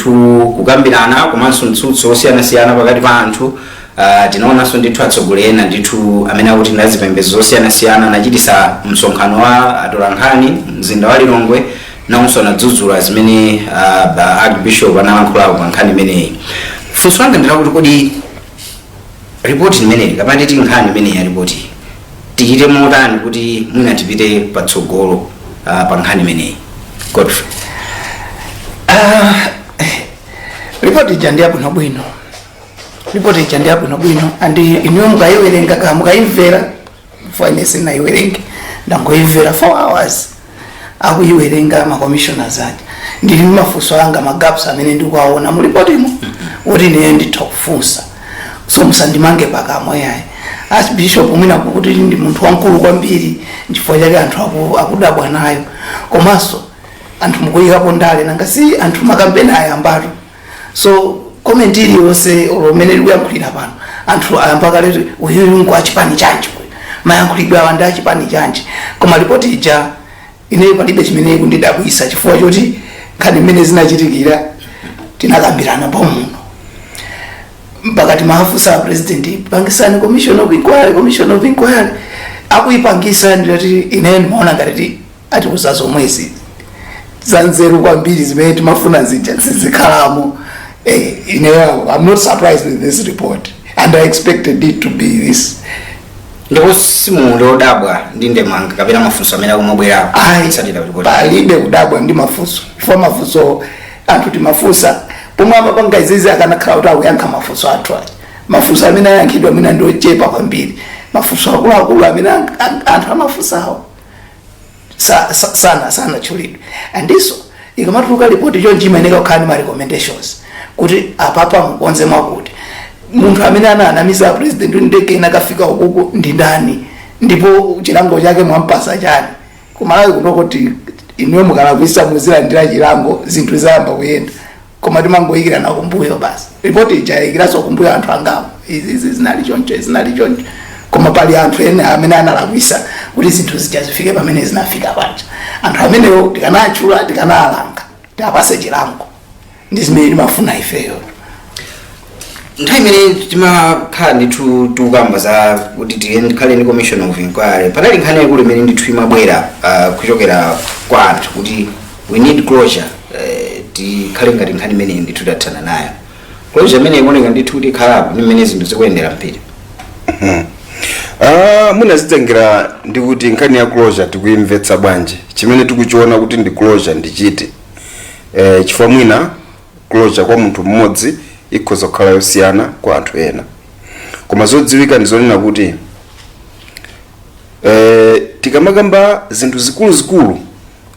ndithu kukambirana komanso mtsutso osiyana-siyana pakati pa anthu. Tinaonanso ndithu atsogoleri ndithu amene akuti ndazipembedzo zosiyana-siyana anachitisa msonkhano wa atolankhani mzinda wa Lilongwe nawonso anadzudzula zimene Archbishop analankhulapo pa nkhani imeneyi. Funso langa ndila kuti kodi ripoti imeneyi kapena titi nkhani imeneyi ya ripoti tichite motani kuti mwina tipite patsogolo pa nkhani imeneyi? Godfrey. Ripoti ija bwino ripoti ija bwino andi iniwe mukayiwerenga ka mukayimvera fane sinayiwerenge ndangoyimvera 4 hours akuyiwerenga ma commissioners aja ndili mafunso anga magaps amene ndikuwaona mu ripotimo kuti ne nditokufunsa so musandimange pakamwe yayi. Archbishop mwina kuti ndi munthu wankulu kwambiri chifukwa chake anthu akudabwa nayo komanso anthu mukuyikapo ndale nanga si anthu makampeni ayambatu. So comment iliyonse olomene likuyankhulira pano anthu ayamba kale uyu ngwa chipani chanji mayankhulidwe awa ndi achipani chanji, koma ripoti ija ine palibe chimene kundidabwisa chifukwa choti nkhani imene zinachitikira tinakambirana pamuno pakati mafunsa a president pangisani commission of inquiry akuyipangisa ndati ine ndimaona ngati ati kuzazo mwezi zanzeru kwambiri zimene timafuna zija zizikhalamo. I'm not surprised with this report and I expected it to be this. Ndipo simulo odabwa ndi ndemanga kapena mafunso amene akumabwera kutsatira report. Palibe kudabwa ndi mafunso. Chifukwa mafunso anthu timafunsa pomwe amapanga izizi akanakhala kuti akuyankha mafunso athu aja. Mafunso amene ayankhidwa mwina ndi ochepa kwambiri. Mafunso akuluakulu amene anthu amafunsawo sana chulidwe. Andiso ikamatuluka report chonchi imayeneka kukhala ma recommendations kuti apapa mukonze mwakuti munthu amene ananamiza president ndeke inakafika ukuku ndi ndani ndipo chilango chake mwampasa chani kumalawi kunokoti inwe mukalakwisa muzilandira chilango zinthu zayamba kuyenda koma timangoyikira na kumbuyo basi. Report ija ikiraso kumbuyo anthu angapo izi zinali choncho koma pali anthu ene amene analakwisa kuti zinthu zifike pamene zinafika paja. Anthu amenewo tikanachula tikanalanga tapase chilango ndi zimene timafuna ifeyo. Nthawi imene timakhala ndithu tikukamba za kuti tikhale ndi commission of inquiry panali nkhani yakulu imene ndithu imabwera kuchokera kwa anthu kuti we need closure, tikhale ngati nkhani imene ndithu tathana nayo. Closure imene ikuoneka ndithu kuti ikhalapo ndi mmene zinthu zikuyendera mpira. Munazitengera ndi kuti nkhani ya closure tikuyimvetsa bwanji chimene tikuchiona kuti ndi closure ndi chiti. Chifukwa mwina closure kwa munthu mmodzi ikhoza kukhala yosiyana kwa anthu ena, koma zodziwika ndizonena kuti tikamakamba zinthu zikuluzikulu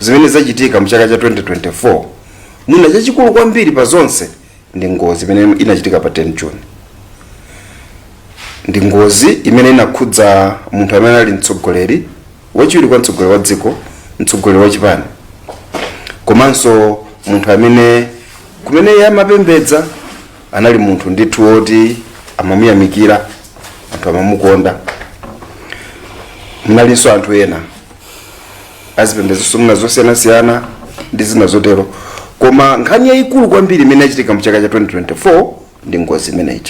zimene zachitika mchaka cha 2024 mwina chachikulu kwambiri pa zonse ndi ngozi imene inachitika pa 10 June. Ndi ngozi imene inakhudza munthu amene ali mtsogoleri wachiwiri kwa mtsogoleri wa dziko, mtsogoleri wa chipani, komanso munthu amene kumene yamapembedza anali munthu ndithu woti amamuyamikira, anthu amamukonda. Mnalinso anthu ena azipembedzo zosiyana-siyana ndi zina zotero, koma nkhani yayikulu kwambiri imene yachitika mchaka cha 2024 ndi ngozi imeneyi.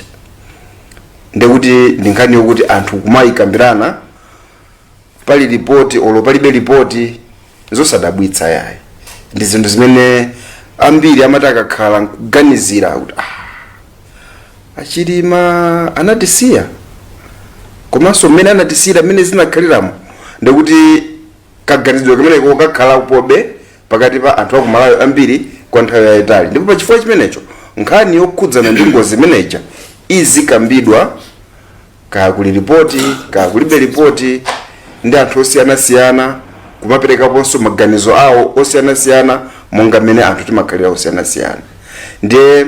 Ndekuti ndi nkhani yokuti anthu kumayikambirana pali ripoti olo palibe ripoti zosadabwitsa yayi. Ndi zinthu zimene ambiri amati akakhala kuganizira kuti Achilima anatisiya, komanso mmene anatisiyira mmene zinakhaliramo ndekuti kaganizidwe kamene kokakhala pobe pakati pa anthu akumalawi ambiri kwa nthawi yayitali. Ndipo pachifukwa chimenecho nkhani yokhudzana ndi ngozi imeneyi izikambidwa kaya kuli ripoti kaya kulibe ripoti ndi anthu osiyana-siyana kumaperekaponso maganizo awo osiyana-siyana monga mmene anthu timakhalira osiyana-siyana. Ndiye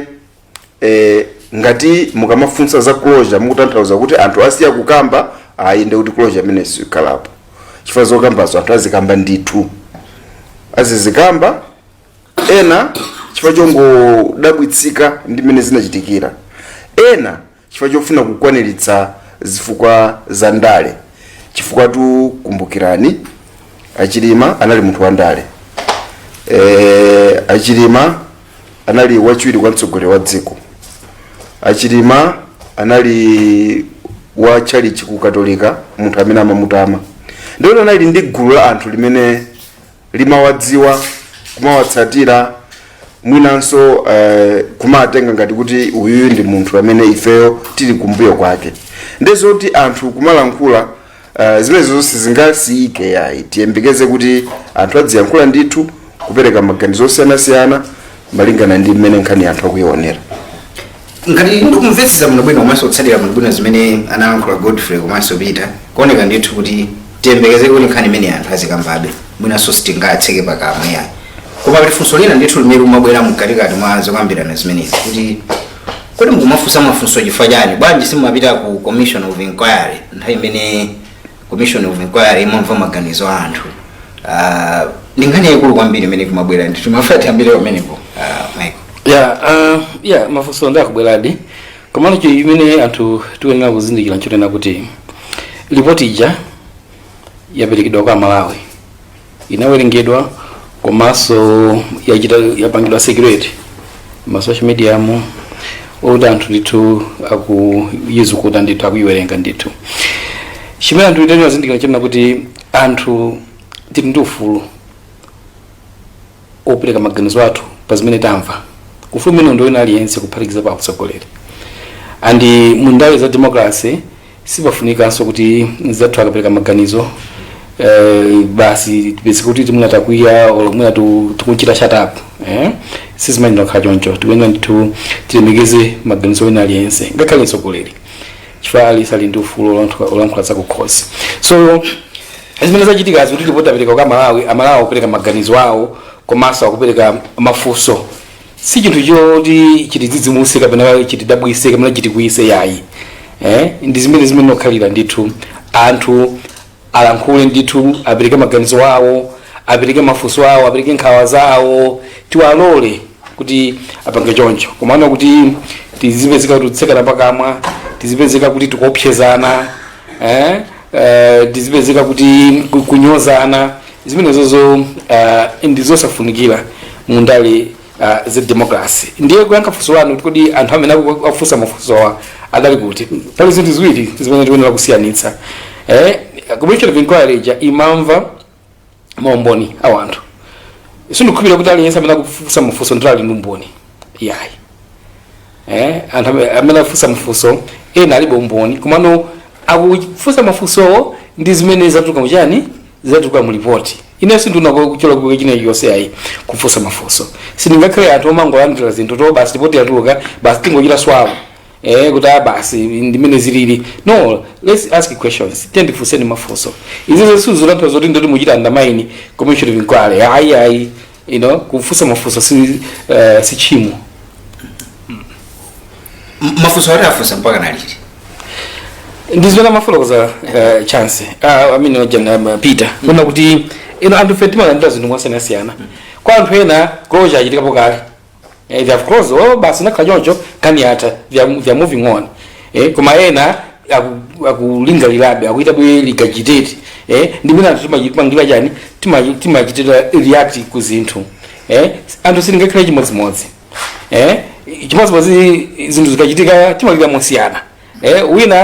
ngati mukamafunsa za closure mukutanthauza kuti anthu asiya kukamba ayi ndekuti closure imene sikhalapo. Chifukwa zokambazo anthu azikamba ndithu azizikamba ena chifukwa chongodabwitsika ndi mmene zinachitikira, ena chifukwa chofuna kukwaniritsa zifukwa za ndale. Chifukwa kumbukirani Achilima anali munthu wa ndale. Achilima anali wachiwiri kwa mtsogoleri wa dziko, Achilima anali wa chalichi ku katolika, munthu amene amamutama. Ndiyo anali ndi gulu la anthu limene limawadziwa, kumawatsatira, mwinanso kumatenga ngati kuti uyu ndi munthu amene ifeyo tili kumbuyo kwake. Ndezoti anthu kumalankhula zimene zonse zingasiyike yayi, tiyembekeze kuti anthu adziyankhula ndithu kupereka maganizo osiyanasiyana malingana ndi mmene nkhani anthu akuyionera. Ngati ndikumvetsa muno bwino komanso kutsatira muno bwino zimene anayankhula Godfrey komanso Peter, kuoneka ndithu kuti tiyembekeze kuti nkhani imene anthu azikambabe mwinanso sitingatseke pakamwa yayi. Koma pali funso lina ndithu limene lumabwera mkatikati mwa zokambirana zimenezi kuti kodi mukumafunsa mafunso chifukwa chani, bwanji simumapita ku commission of inquiry nthawi imene commission of inquiry imamva maganizo a anthu. Ndi nkhani yaikulu kwambiri imene kumabwera ndithu mafati ambiri pamenepo. Michael mafunso ndakubweradi komano imene anthu tiyenera kuzindikira nchonena kuti ripoti ija yaperekedwa kwa Malawi, inawerengedwa komanso yapangidwa security ma social media mu oda anthu ndithu akuyizukuta ndithu akuyiwerenga ndithu. Chimene anthu tiyenera kuzindikira nchonena kuti anthu tili ndi ufulu opereka maganizo athu pa zimene tamva. Ufulu umene ndo wina aliyense kuphatikiza pa utsogoleri. Andi mu ndawu za democracy sipafunikanso kuti zathu akapereka maganizo basi tipese kuti timuna takwiya olomwe tukunchita shut up. Sizimene ndokhala choncho. Tiyenera ndithu tilemekeze maganizo wina aliyense ngakhale utsogoleri. Chifukwa alisali ndi ufulu olankhula za kukhosi. So zimene zachitika kuti ripoti apereka kwa Malawi, Amalawi kupereka maganizo awo komanso akupereka mafunso. Si chinthu choti chitidzidzimuse kapena chitidabwise kapena chitikuise yayi. Ndi zimene nokhalira ndithu anthu alankhule ndithu, apereke maganizo awo, apereke mafunso awo, apereke nkhawa zawo, tiwalole kuti apange choncho. Komano kuti tizipezeka kuti tsekana pakamwa, tizipezeka kuti tikopsezana, tizipezeka kuti kunyozana, zimene zozo ndizosafunikira mu ndali za democracy. Ndiye kuyankha funso lanu kuti anthu amene akufunsa mafunso adali kuti pali zinthu ziwiri zimene tiyenera kusiyanitsa. Commission of inquiry imamva maumboni a anthu. Sindikukhulupirira kuti aliyense amene akufunsa mafunso ndi ali ndi umboni yayi. Anthu amene akufunsa mafunso ena alibe umboni, komano akufunsa mafunso ndi zimene zatuluka muchani, zatuluka mu report. Inenso ndinakuchola kwa china yonse yayi kufunsa mafunso. Sindingakhale anthu omangolandira zinthu to basi report yatuluka basi tingochita swalo. Kuti basi ndimene zilili. No, let's ask questions. Tendifuseni mafunso. Izo sizolantha zoti ndoti muchita undermine commission of inquiry. Ayi, kufunsa mafunso si chimo. Mafunso afunsa mpaka naliti. Ndizona mafunso za chance. Peter. Kuna kuti anthu fetima ndira zinthu mwasiyana. Kwa anthu ena closure achitika pokale. They have closed basi nakhala choncho kani ata they are moving on. Koma ena akulingalirabe akuita bwe ligagitate. Ndimene anthu timachipangira chani timachitira react ku zinthu. Anthu siningakhala chimodzimodzi. Chimodzimodzi zinthu zikachitika timalira mosiyana. Wina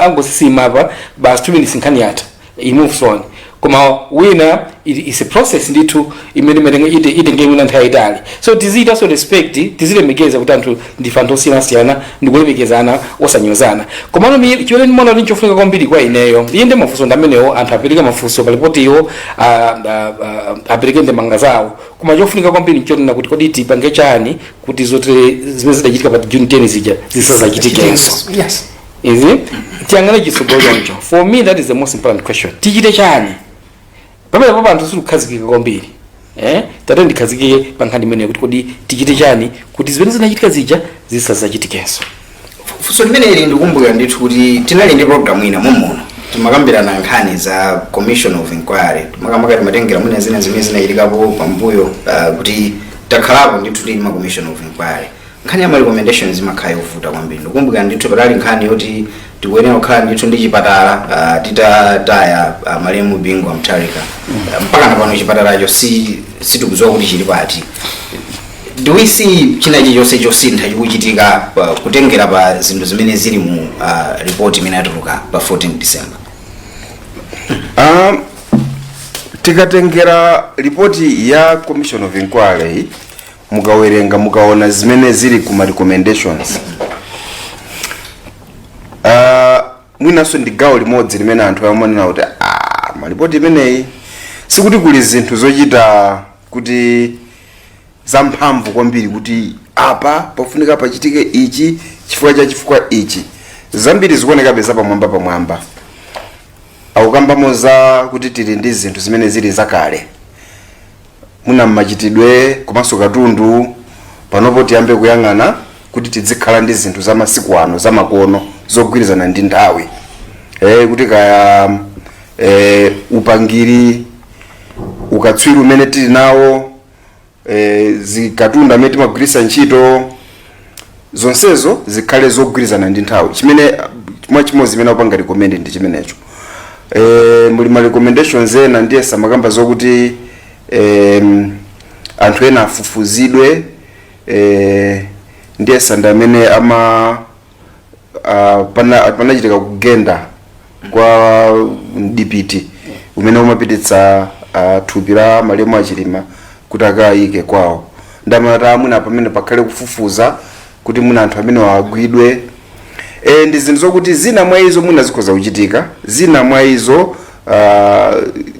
angosisima apa basi 2 minutes nkani ata he moves on. Koma wina is a process ndithu imene ite ngene nthawi itali. So tizita so respect, tizilemekeza kuti anthu ndifanto siyana ndikulemekezana osanyozana. Koma chiwene ndimona kuti chofunika kwambiri kwa ineyo inde mafunso ndamenewo anthu apereka mafunso pa report iyo apereke ndemanga zawo. Koma chofunika kwambiri nchonena kuti kodi tipange chani kuti zote zimene zidachitika pa June 10 zija zisazachitikenso. Yes. Is it? Tiangane chisogolo choncho. For me that is the most important question. Tichite chani? Pamene papa anthu sikukhazikika kwambiri. Tate ndikhazikike pa nkhani imene kuti kodi tichite chani kuti zimene zinachitika zija zisazachitikenso. Funso limene ili ndikumbukira ndithu kuti tinali ndi program ina muno timakambirana nkhani za commission of inquiry. Timakamaka timatengera mwina zina zimene zinachitikapo pambuyo kuti takhalapo ndithu tili ma commission of inquiry. Nkhani ya ma recommendations imakhala yovuta kwambiri. Ndikumbukira ndithu patali nkhani yoti tikuyenera kukhala ndithu ndi chipatala titataya malemu Bingwa Mutharika. Mpaka napano chipatalacho situkudziwa kuti chili pati. do we see china chilichonse chosintha chikuchitika kutengera pa zinthu zimene zili mu report imene yatuluka pa 14 December? Tikatengera ripoti ya Commission of Inquiry mukawerenga mukaona zimene zili kuma recommendations, mwinaso ndi gawo limodzi limene anthu amanena kuti maripoti imeneyi sikuti kuli zinthu zochita kuti zamphamvu kwambiri kuti apa pafunika pachitike ichi chifukwa ichi. Zambiri zikuonekabe zapamwamba akukambamo za kuti tili ndi zinthu zimene zili zakale, muna mmachitidwe komanso katundu panopo tiyambe kuyang'ana kuti tizikhala ndi zinthu za masiku ano zamakono zogwirizana ndi nthawi, kuti kaya upangiri ukatswiri umene tili nawo, zikatunda amene timagwirisa ntchito, zonsezo zikhale zogwirizana ndi nthawi. Chimene mwachimodzi imene upanga recommend ndi chimenecho. Muli ma recommendations ena ndiye samakamba zokuti anthu ena afufuzidwe, ndiye sanda amene panachitika kugenda kwa DPT umene umapititsa thupi la Malemu Achilima kuti akayike kwawo. Ndamata amuna pamene pakhale kufufuza kuti muna anthu amene wagwidwe. Ndi zinthu zokuti zina mwa izo muna zikhoza kuchitika, zina mwa izo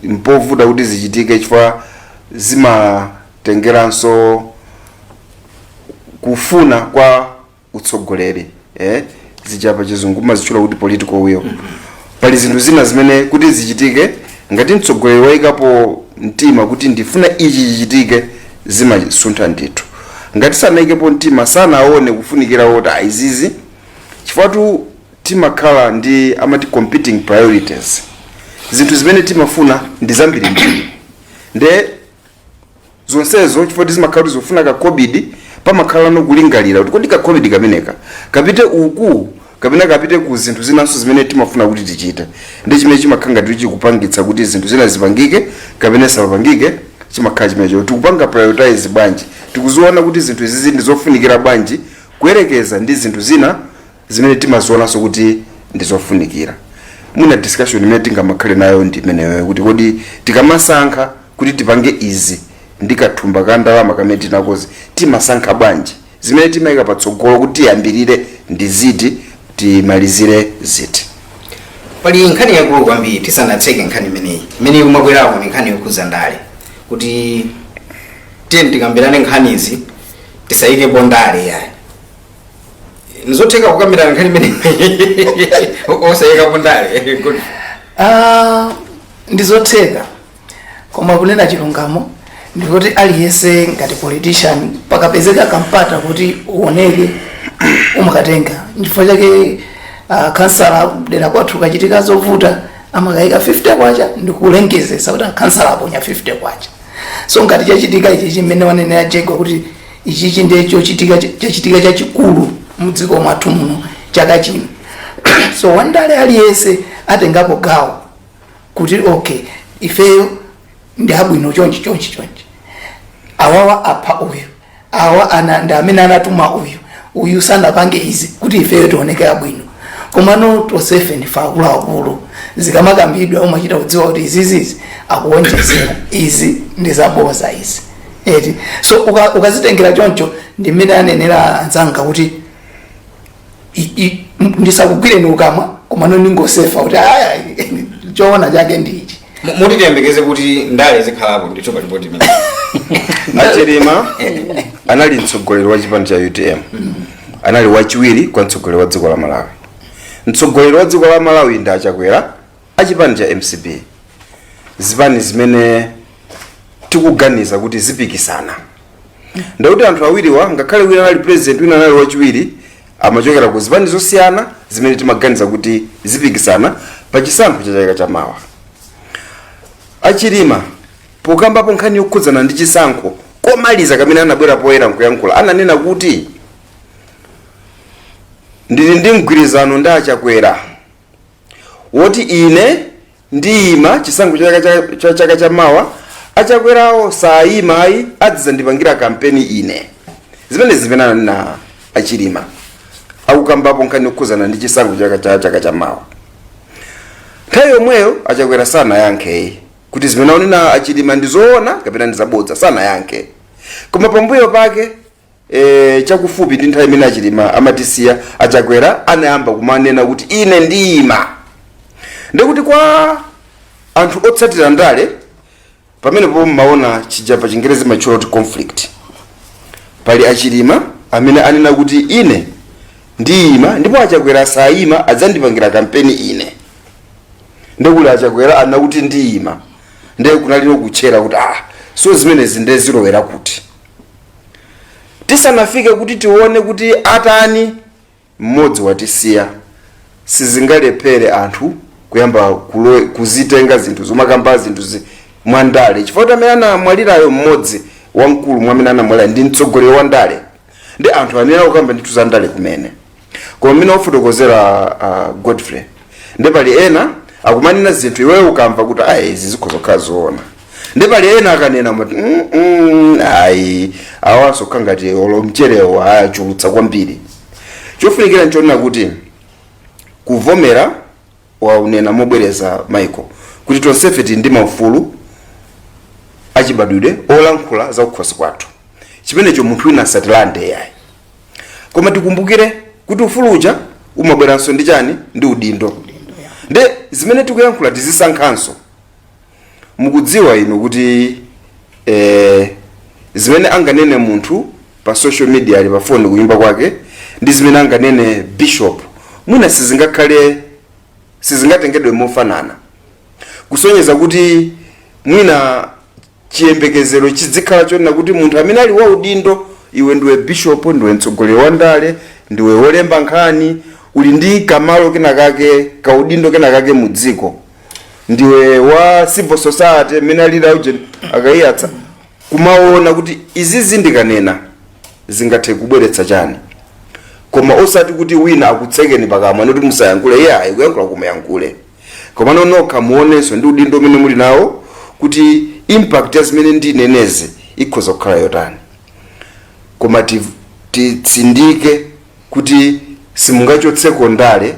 mpovuta kuti zichitike chifukwa zimatengeranso kufuna kwa utsogoleri, zichapa chizungu mazitchula kuti political will. Pali zinthu zina zimene kuti zichitike ngati mtsogoleri wayikapo mtima kuti ndifuna ichi chichitike zimasuntha ndithu. Ngati sanayikepo mtima sanaone kufunikira woti izizi chifukwa timakhala ndi amati competing priorities. Zinthu zimene timafuna ndi zambiri nde zonsezo chifukwa zimakhala zofuna ka COVID pamakhala no kulingalira kuti kodi ka COVID kameneka kapite uku kapena kapite ku zinthu zinanso zimene timafuna kuti tichite. Ndi chimene chimakhanga kuti chikupangitsa kuti zinthu zina zipangike kapena sapangike, chimakhala chimenecho tikupanga prioritize bwanji, tikuziona kuti zinthu izi ndi zofunikira bwanji kuyerekeza ndi zinthu zina zimene timazionanso kuti ndizofunikira. Muna discussion imene tingamakhale nayo ndi imeneyo kuti kodi tikamasankha kuti tipange izi ndikathumba ka ndalama kamene tinakozi timasankha bwanji, zimene timayika patsogolo kuti tiyambirire ndi ziti timalizire ziti. Pali nkhani yakulu kwambiri tisanatseke nkhani imeneyi imene kumakwerapo ni nkhani yokhuza ndale kuti tikambirane nkhanizi tisayikepo ndale yayi. Nizotheka kukambirana nkhani imeneyi osayikapo ndale? Ndizotheka koma kunena chilungamo ndikuti aliyense ngati politician pakapezeka kampata kuti uoneke umakatenga. Chifukwa chake kansala dera kwathu kachitika zovuta amakayika 50 kwacha ndikulengezesa kuti kansala aponya 50 kwacha. So ngati chachitika ichi chimene wanenera Jego kuti ichi ndicho chachitika chachikulu mudziko mwathu muno chaka chino. So wandale aliyense atengapo gawo kuti okay ifeyo ndi abwino chonchi. Awawa apa uyu, awa ndi amene anatuma uyu sanapange izi kuti ifeyo tioneke abwino. Koma no tosefe ndi akulu zikamakambidwa umachita kudziwa kuti izizi akuonjezera izi ndi zaboza izi. So ukazitengera choncho ndi mmene anenera anzanga kuti ndisakugwire ni ukamwa koma no ningosefa kuti choona chake ndichi. Muti tiyembekeze kuti ndale zikhalapo ndithu pa ripoti imene. Achilima anali mtsogoleri wa chipani cha UTM, anali wachiwiri kwa mtsogoleri wa dziko la Malawi. Mtsogoleri wa dziko la Malawi ndi Achakwera achipani cha MCP. Zipani zimene tikuganiza kuti zipikisana. Ndauti anthu awiriwa ngakhale wina anali president wina anali wachiwiri amachokera ku zipani zosiyana zimene timaganiza kuti zipikisana pa chisankho cha chaka chamawa. Achilima pokambapo nkhani yokhudzana ndi chisankho komaliza kamene anabwera poyera nkuyankhula ananena kuti ndili ndi mgwirizano ndi Achakwera woti ine ndiyima chisankho cha chaka chamawa, Achakwerawo sayimayi adzandipangira kampeni ine. zimene zimenana na achilima akukambapo nkhani yokhuzana ndi chisankho chaka chamawa. Nthawi yomweyo achakwera sana yankhe kuti zimene aonena achilima ndizoona kapena ndizabodza sana yankhe. Koma pambuyo pake chakufupi ndi nthawi imene achilima amatisiya achakwera anayamba kumanena kuti ine ndiyima. Ndikuti kwa anthu otsatira ndale pamene popo maona chijapa chingerezi maturity conflict. Pali achilima amene anena kuti ine ndiyima ndipo achakwera sayima adzandipangira kampeni ine. Ndikuli achakwera ana kuti ndiyima ndiye kunalino kuchera kuti so zimenezi ndiye zilowera kuti tisanafike kuti tione kuti atani mmodzi watisiya sizingalephere anthu kuyamba kuzitenga zinthu zomakamba zinthu mwandale chifukwa amene anamwalirayo mmodzi wamkulu mwamene anamwalira ndi mtsogoleri wa ndale ndi anthu amene akukamba ndithu za ndale kumene. Koma mmene ofotokozera Godfrey ndi pali ena akumanena zinthu iweyo ukamva kuti izi zikhoza kukhala zoona. Ndi pali ena akanena mati awanso khangati olo mcherewo achulutsa kwambiri. Chofunikira nchonena kuti kuvomera waunena mobwereza Michael kuti tonsefe tili ndi maufulu achibadwidwe olankhula za kukhosi kwathu chimenecho munthu wina asatilande yayi. Koma tikumbukire kuti ufulu uja umabweranso ndi chani ndi udindo. Ndi zimene tikuyankhula tizisankhanso. Mukudziwa inu kuti zimene anganene munthu pa social media ali pa phone kuyimba kwake ndi zimene anganene bishop mwina sizingatengedwe mofanana. Kusonyeza kuti mwina chiyembekezero chizikhala chonena kuti munthu amene ali wa udindo iwe ndiwe bishop ndiwe mtsogoleri wa ndale ndiwe wolemba nkhani uli ndi kamalo kenakake kaudindo kenakake mu dziko ndiwe wa civil society amene ali lauje akayiyatsa kumaona kuti izi zindikanena zingathe kubweretsa chani. Koma osati kuti wina akutsekeni pakamwa noti musayankhule iye ikuyankhula kumuyankhule. Koma nokha muonenso ndi udindo umene muli nawo kuti impact ya zimene ndineneze ikhoza kukhala yotani. Koma titsindike kuti simungachotseko ndale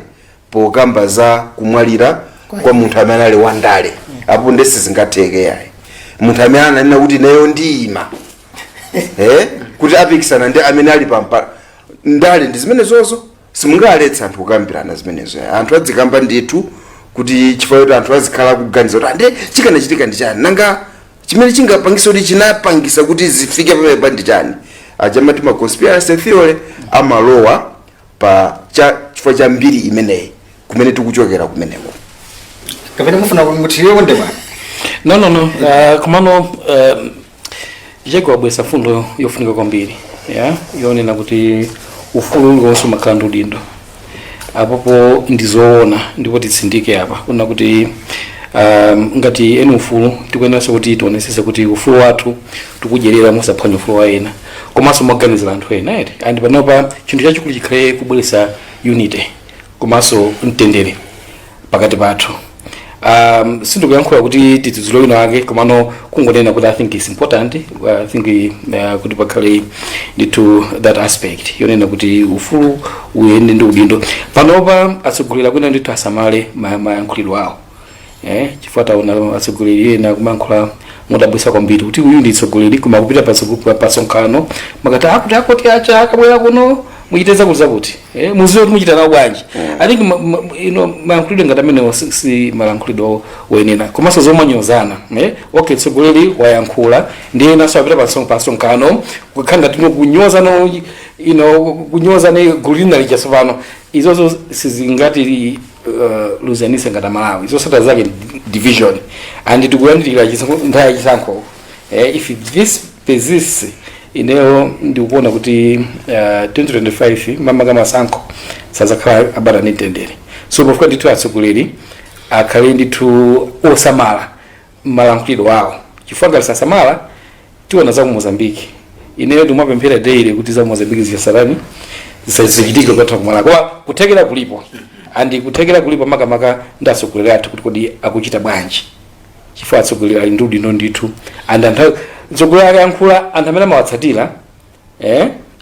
pokamba za kumwalira kwa munthu amene ali wandale apo ndesi zingatheke yayi. Munthu amene ananena kuti nayo ndiyima kuti apikisana ndi amene ali pampa ndale ndi zimene zozo simungaletsa anthu kukambirana zimenezo. Anthu adzikamba ndithu kuti chifukwa anthu azikhala kuganiza kuti ande chikanachitika ndi chani nanga chimene chingapangisa kuti chinapangisa kuti zifike pamene ndi chani. Ajamati ma conspiracy theory amalowa pa chifukwa cha mbiri imeneyi kumene tikuchokera kumeneko. Kapena mufuna kumutiriwe konde bwana. No. Komano Jacob abwesa fundo yofunika kwambiri. Yonena kuti ufulu uliwonso makhala ndi udindo. Apopo ndizoona ndipo titsindike apa kuna kuti ngati eni ufulu tikuyeneranso kuti tionesese kuti ufulu wathu tikudyerera musaphwanya ufulu wa ena komanso moganizira anthu ena eti andi panopa chinthu chachikulu chikhale kubweretsa unity komanso mtendere pakati pathu. Sindikuyankhula kuti titizulo wina wake komano kungonena kuti I think it's important. I think kuti pakhale into that aspect yonena kuti ufulu uyende ndi udindo panopa atsogolera kwina ndithu asamale mayankhulidwe awo. Chifukwa taona atsogoleri ena kumankhula modabwisa kwambiri kuti uyu ndi tsogoleri koma kupita pasonkhano makati akuti acha akabwera kuno muchiteza kuti muziwe kuti muchita nawo bwanji. I think mayankhulidwe ngati amene si mayankhulidwe woyenera komanso zomanyozana. Okay, tsogoleri wayankhula ndiye naso apita pasonkhano kukhala ngati kunyozana kunyozana gulu lina lija tsopano izozo sizingati luzanise ngati Malawi zosata zake division and tikuyandikira nthawi chisankho. If this persists ineo ndikuona kuti 2025 mama kama sankho sazakhala abata nitendere. So pofika ndithu atsogoleri akhale ndithu osamala malankhulidwe wawo chifukwa ngati sasamala tiona za Mozambique ineo ndimapemphera daily kuti za Mozambique ziyasalani zisachitikire kwatha kumala kwa kuthekera kulipo andi kuthekera kulipo makamaka ndatsogolera athu kuti kodi akuchita bwanji chifukwa atsogoleri ali ndi udindo ndithu and anthu tsogolera ayankhula anthu amene amawatsatira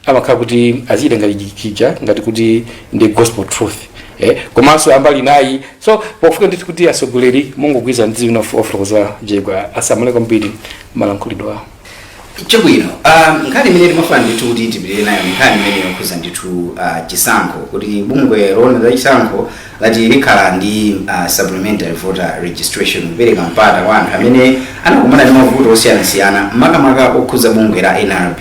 amakhala kuti aziyita ngati chikija ngati kuti ndi gospel truth komanso ambali nayi so pofika ndithu kuti atsogoleri mungogwiza ndi zina ofotokoza jegwa asamale kwambiri malankhulidwe awo. Chabwino, nkhani imene timafuna ndithu kuti tipitire nayo nkhani imene yokhuza ndithu chisankho kuti bungwe loona za chisankho lati likhala ndi supplementary voter registration kupereka mpata kwa anthu amene anakumana ndi mavuto osiyanasiyana makamaka okhuza bungwe la NRB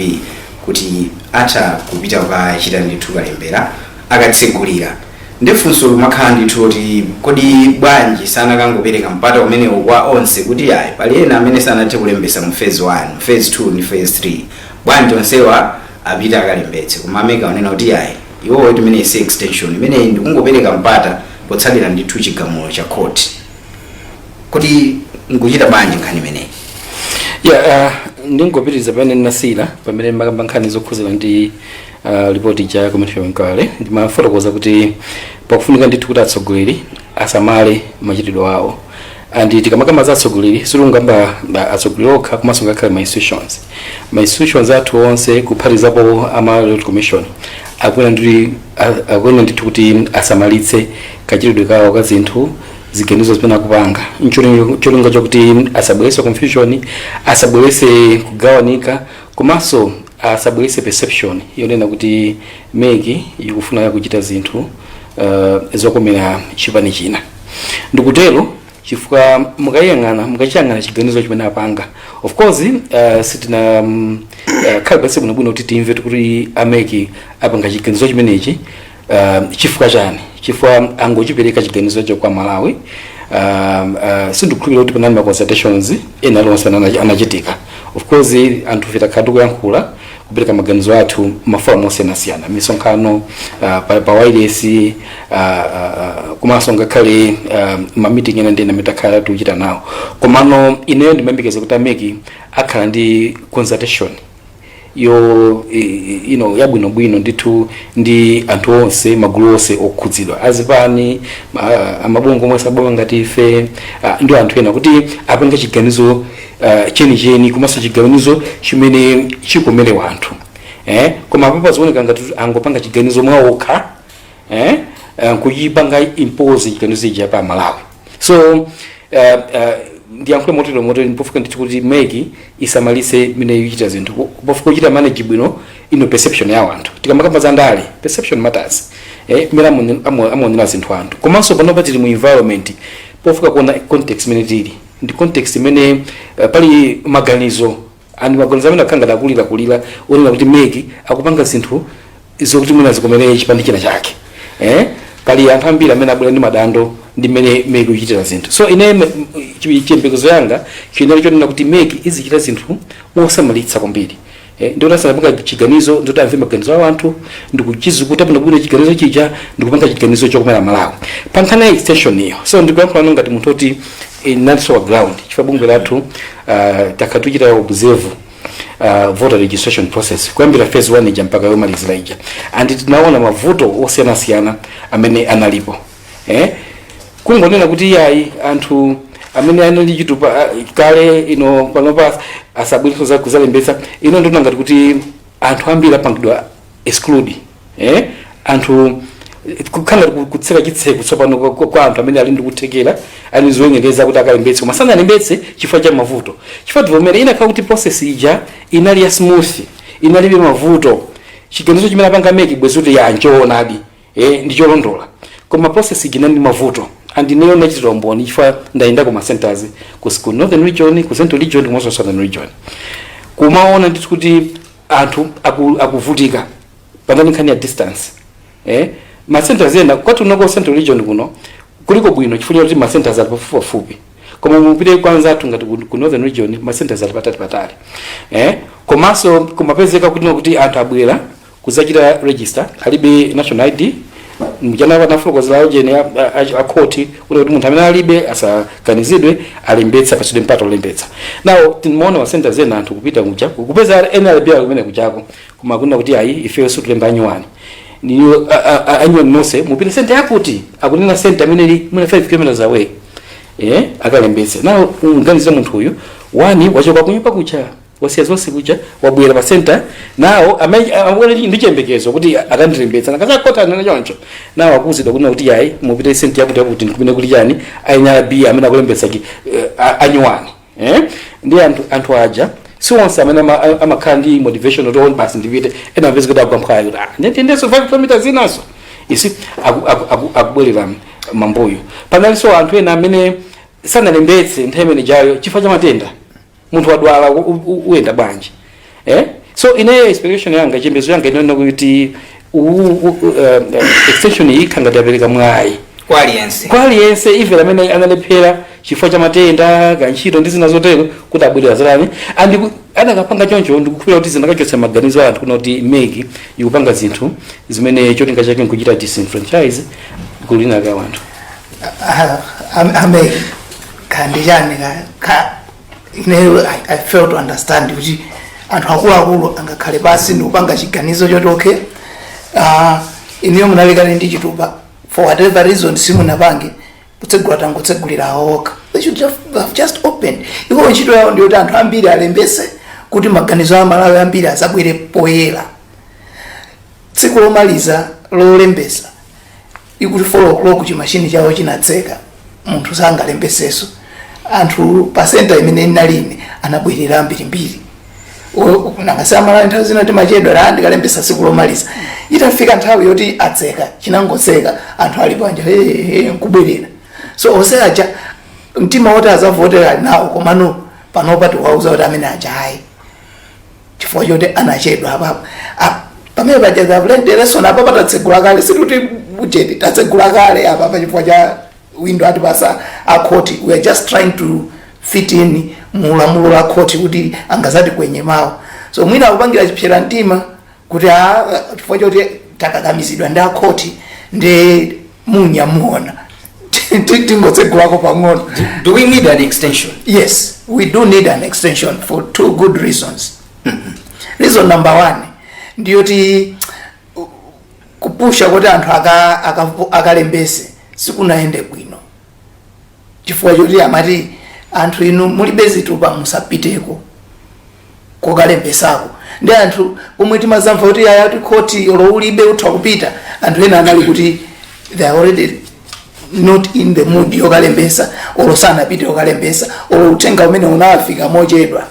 kuti atha kupita kukachita ndithu kalembera akatsegulira. Ndifunso lumakhala ndithu kuti kodi bwanji sanakangopereka mpata umenewu kwa onse kuti ayi pali ena amene sanathe kulembesa mu phase 1, phase 2 ndi phase 3 bwanji onsewa apita akalembetse koma ameka onena kuti ayi iwowo timene ise extension imeneyi ndikungopereka mpata potsatira ndithu chigamulo cha court. Kodi nkuchita bwanji nkhani imeneyi? ndingopitiriza pamene ndinasira pamene makamba nkhani zokhuzana ndi report ya commission inquiry ndimafotokoza kuti pakufunika ndithu kuti atsogoleri asamale machitidwe awo and tikamakamba za atsogoleri silungamba atsogoleri okha komanso ngakhale ma institutions athu onse kuphatikizapo ama electoral commission akuyenera ndithu kuti asamalitse kachitidwe kawo ka zinthu ziganizo zimene akupanga cholinga chakuti asabweretse confusion, asabweretse kugawanika komanso asabweretse perception yonena kuti meki ikufuna kuchita zinthu zokomera chipani china. Ndikutero chifukwa mukachiyang'ana chiganizo chimene apanga of course sitina khali basi bwino kuti timve kuti ameki apanga chiganizo chimenechi chifukwa chani, chifukwa angochipereka chiganizo cho kwa Malawi sindikhulupirira kuti panali ma consultations ena lonse anachitika. Of course anthu fita khatu kuyankhula kupereka maganizo athu maforum osiyanasiyana misonkhano pa wireless komanso ngakhale ma meeting ena ndi mitakhala tuchita nawo komano ineyo ndimembekeza kuti ameki akhala ndi consultation yo yabwinobwino ndithu ndi anthu onse magulu onse okhudzidwa azipani amabungwe omwe saboma ngati ife ndi anthu ena kuti apange chiganizo chenicheni komanso chiganizo chimene chikomere wanthu koma papa zioneka ngati angopanga chiganizo mwawokha kuchipanga impose chiganizo ichi pa Malawi. So ndiyankhule motero ndipofika ndithu kuti meki isamalise imene ichita zinthu pofika kuchita manage bwino ino perception ya wanthu tikamakamba za ndale perception matters imene amonera zinthu anthu komanso panopa tili mu environment pofika kuona context imene tili ndi context imene pali maganizo amene akhanga kulira onena kuti meki akupanga zinthu zokuti mwina zikomere chipani china chake pali anthu ambiri amene abwera ndi madando ndi mmene meki kuchitira zinthu. So ine chiyembekezo yanga chinali chonena kuti meki izichita zinthu mosamalitsa kwambiri ndio tasapanga chiganizo ndio tamve maganizo a anthu ndikuchizukuta bwino chiganizo chija ndikupanga chiganizo chokomera Malawi pa nkhani ya extension iyo. So ndikuyankhula ngati munthu oti natural ground chifukwa bungwe lathu takatuchita observe voter registration process kuyambira phase 1 ija mpaka yomalizira ija and tinaona mavuto osiyanasiyana amene analipo kungonena kuti yayi anthu amene anali chitupa kale panopa asabwiriso za kuzalembetsa ndona ngati kuti anthu ambiri apangidwa exclude anthu kukhala kutseka chitseko tsopano kwa anthu amene ali ndikuthekera ali zoyenereza kuti akalembetse koma sanalembetse chifukwa cha mavuto. Chifukwa tivomere ina kuti process ija inali ya smooth, inalibe mavuto, chiganizo chimene apanga meki bwezi kuti yanchoonadi ndicholondola koma process ija inali mavuto and ineyo nachitira umboni chifukwa ndayenda ku ma centers ku northern region ku central region komanso southern region kumaona ndithu kuti anthu akuvutika panali nkhani ya distance ma centers ena kwati unoko central region kuno kuliko bwino chifukwa kuti ma centers ali pafupi koma mupite kwanza ngati ku northern region ma centers ali patali komanso kumapezeka kuti anthu abwera kuzachita register alibe national ID mjana wanafotokozera ujeni a court kuti munthu amene alibe asakanizidwe alembetsa pasule mpato olembetsa. Now timuona ma centers ena anthu kupita kuja kupeza NLB kumene kujako koma kuna kuti ayi ife sutulemba anyuwani niyo anyuwani nonse mupite center yakuti akunena center amene ili muna 5 km away akalembetse. Now nganize munthu uyu wani wachoka kunyumba kucha wasiya zonse kuja wabwera pa center nawo amene ndi chiyembekezo kuti akandilembetsa nakazakota nena choncho nawo akuzidwa kuti yayi mupite senti yakuti ndikumene kuli chani ainyala b amene akulembetsa anyuwani ndi anthu aja si onse amene amakhala ndi motivation kuti on basi ndipite ena amvezi kuti akupamphaya kuti ndiyendenso 5 km zinaso isi akubwerera mambuyo. Panalinso anthu ena amene sanalembetse nthawi imene jayo chifukwa cha matenda, munthu wadwala uyenda bwanji so ineyo expectation yanga chembezo yanga inoona kuti extension iyi khanga tapereka mwayi kwa aliyense even amene analephera chifukwa cha matenda kantchito ndi zina zotero kuti abwerera zalani adakapanga choncho ndikukhulupirira kuti zinakachotsa maganizo anthu kuna kuti megi ikupanga zinthu zimene cholinga chake nkuchita disenfranchise kulina ka wanthu ame kandijani ineyo I fail to understand kuti anthu akuluakulu angakhale basi ndikupanga chiganizo choti okay ineyo munalekani ndi chitupa for whatever reason simunapange kutsegula tangotsegulira awoka. They should have just opened. Iko ntchito yawo ndi kuti anthu ambiri alembese kuti maganizo a Malawi ambiri azabwere poyera. Tsiku lomaliza lolembesa ikuti 4 o'clock chimashini chawo chinatseka munthu sangalembeseso anthu pasenta imene inaline anabwerera mbirimbiri nangasema Malawi nthawi zina timachedwa ndikalembesa tsiku lomaliza itafika nthawi yoti atseka chinangotseka anthu ali panja nkubwerera. So ose aja mtima wote azavotera nawo komano panopa tiwauza kuti amene aja hayi chifukwa choti anachedwa apapo pamene paja zavulendereso napo patatsegula kale situti budget tatsegula kale apa chifukwa cha window ati basa akhoti. We are just trying to fit in mulamulo la khoti kuti angazati kwenye mawo. So mwina akupangira chipsera mtima kuti chifukwa choti takakamizidwa ndi akhoti ndi munyamuona tingotsegulako pang'ono. Do we need an extension? Yes, we do need an extension for 2 good reasons. Reason number 1 ndiyoti kupusha kuti anthu akalembese sikunaende bwino. Chifukwa choti amati anthu inu mulibe zitupa musapiteko kokalembesako. Ndi anthu pomwe timazamva kuti ayati khoti lo ulibe utha kupita anthu ena anali kuti they are already not in the mood yokalembesa olo sanapite yokalembesa olo utenga umene unafika mochedwa.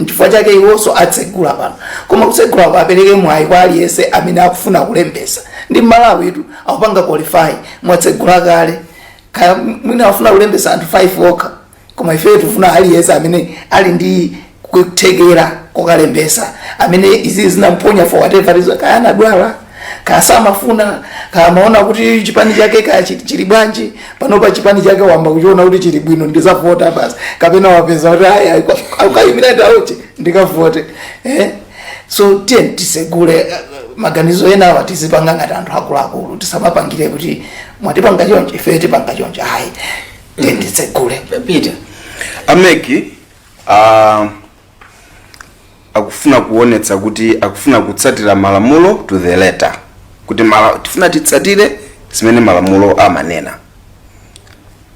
Chifukwa chake iwonso atsegula pano koma kutsegula kwa apereke mwayi kwa aliyense amene akufuna kulembesa. Ndi Malawi itu akupanga qualify mwatsegula kale mwina afuna kulembesa anthu 5 okha koma ife tufuna aliyense amene ali ndi kuthekera kokalembesa amene izi zinamponya for whatever reason kaya anadwala kasamafuna kamaona kuti chipani chake chili bwanji panopa chipani chake wamba kuchiona kuti chili bwino ndizavota basi kapena wapeza kuti hayi akayimira taoche ndikavote so tisegule maganizo ena watizipanga ngati anthu akuluakulu tisamapangire kuti mwatipanga chonje ife tipanga chonje hayi tisegule. Peter ameki akufuna kuonetsa kuti akufuna kutsatira malamulo to the letter kuti tifuna titsatire zimene malamulo amanena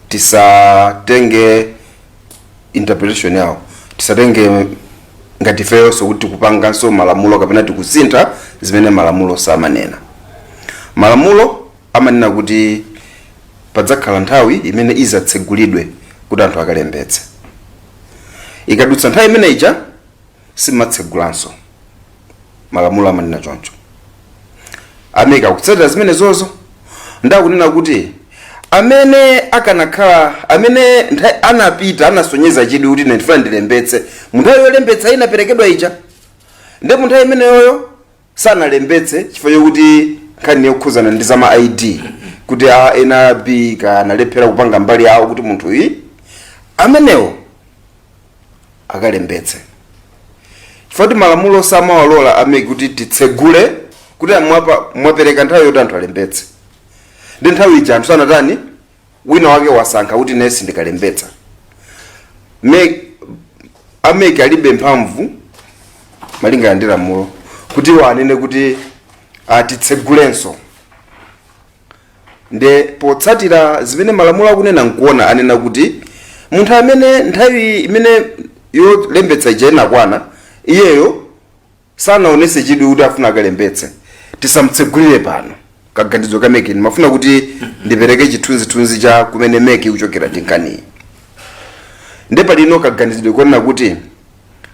tisatenge interpretation yawo tisatenge ngati ifeyonso kuti kupanganso malamulo kapena tikusintha zimene malamulo samanena. Malamulo amanena kuti padzakhala nthawi imene izatsegulidwe kuti anthu akalembetse. Ikadutsa nthawi imene ija simatsegulanso. Malamulo amanena choncho. Ameka kutsatira zimene zozo ndakunena kuti amene akanakhala amene anapita anasonyeza chidi kuti ndifuna ndilembetse munthawi yolembetsa inaperekedwa ija ndi munthawi imene yoyo sanalembetse chifukwa chokuti nkhani yokhuzana ndi za ma ID kuti NRB kanalephera kupanga mbali yawo kuti munthu uyi amenewo akalembetse. Chifukwa malamulo samawalola ameki kuti titsegule kuti mwapereka nthawi yoti anthu alembetse ndi nthawi ija anthu sanatani wina wake wasankha kuti nesi ndikalembetsa. Ameki alibe mphamvu malingana ndi lamulo kuti wanene kuti titsegulenso. Nde potsatira zimene malamulo akunena nkuona anena kuti munthu amene nthawi imene yolembetsa ija inakwana iyeyo sanaonese chidwi kuti afuna akalembetse tisamtsegulire pano kaganizo ka Meki mafuna kuti ndipereke chithunzithunzi cha kumene Meki kuchokera tinkani nde palino kaganizidwe kuona kuti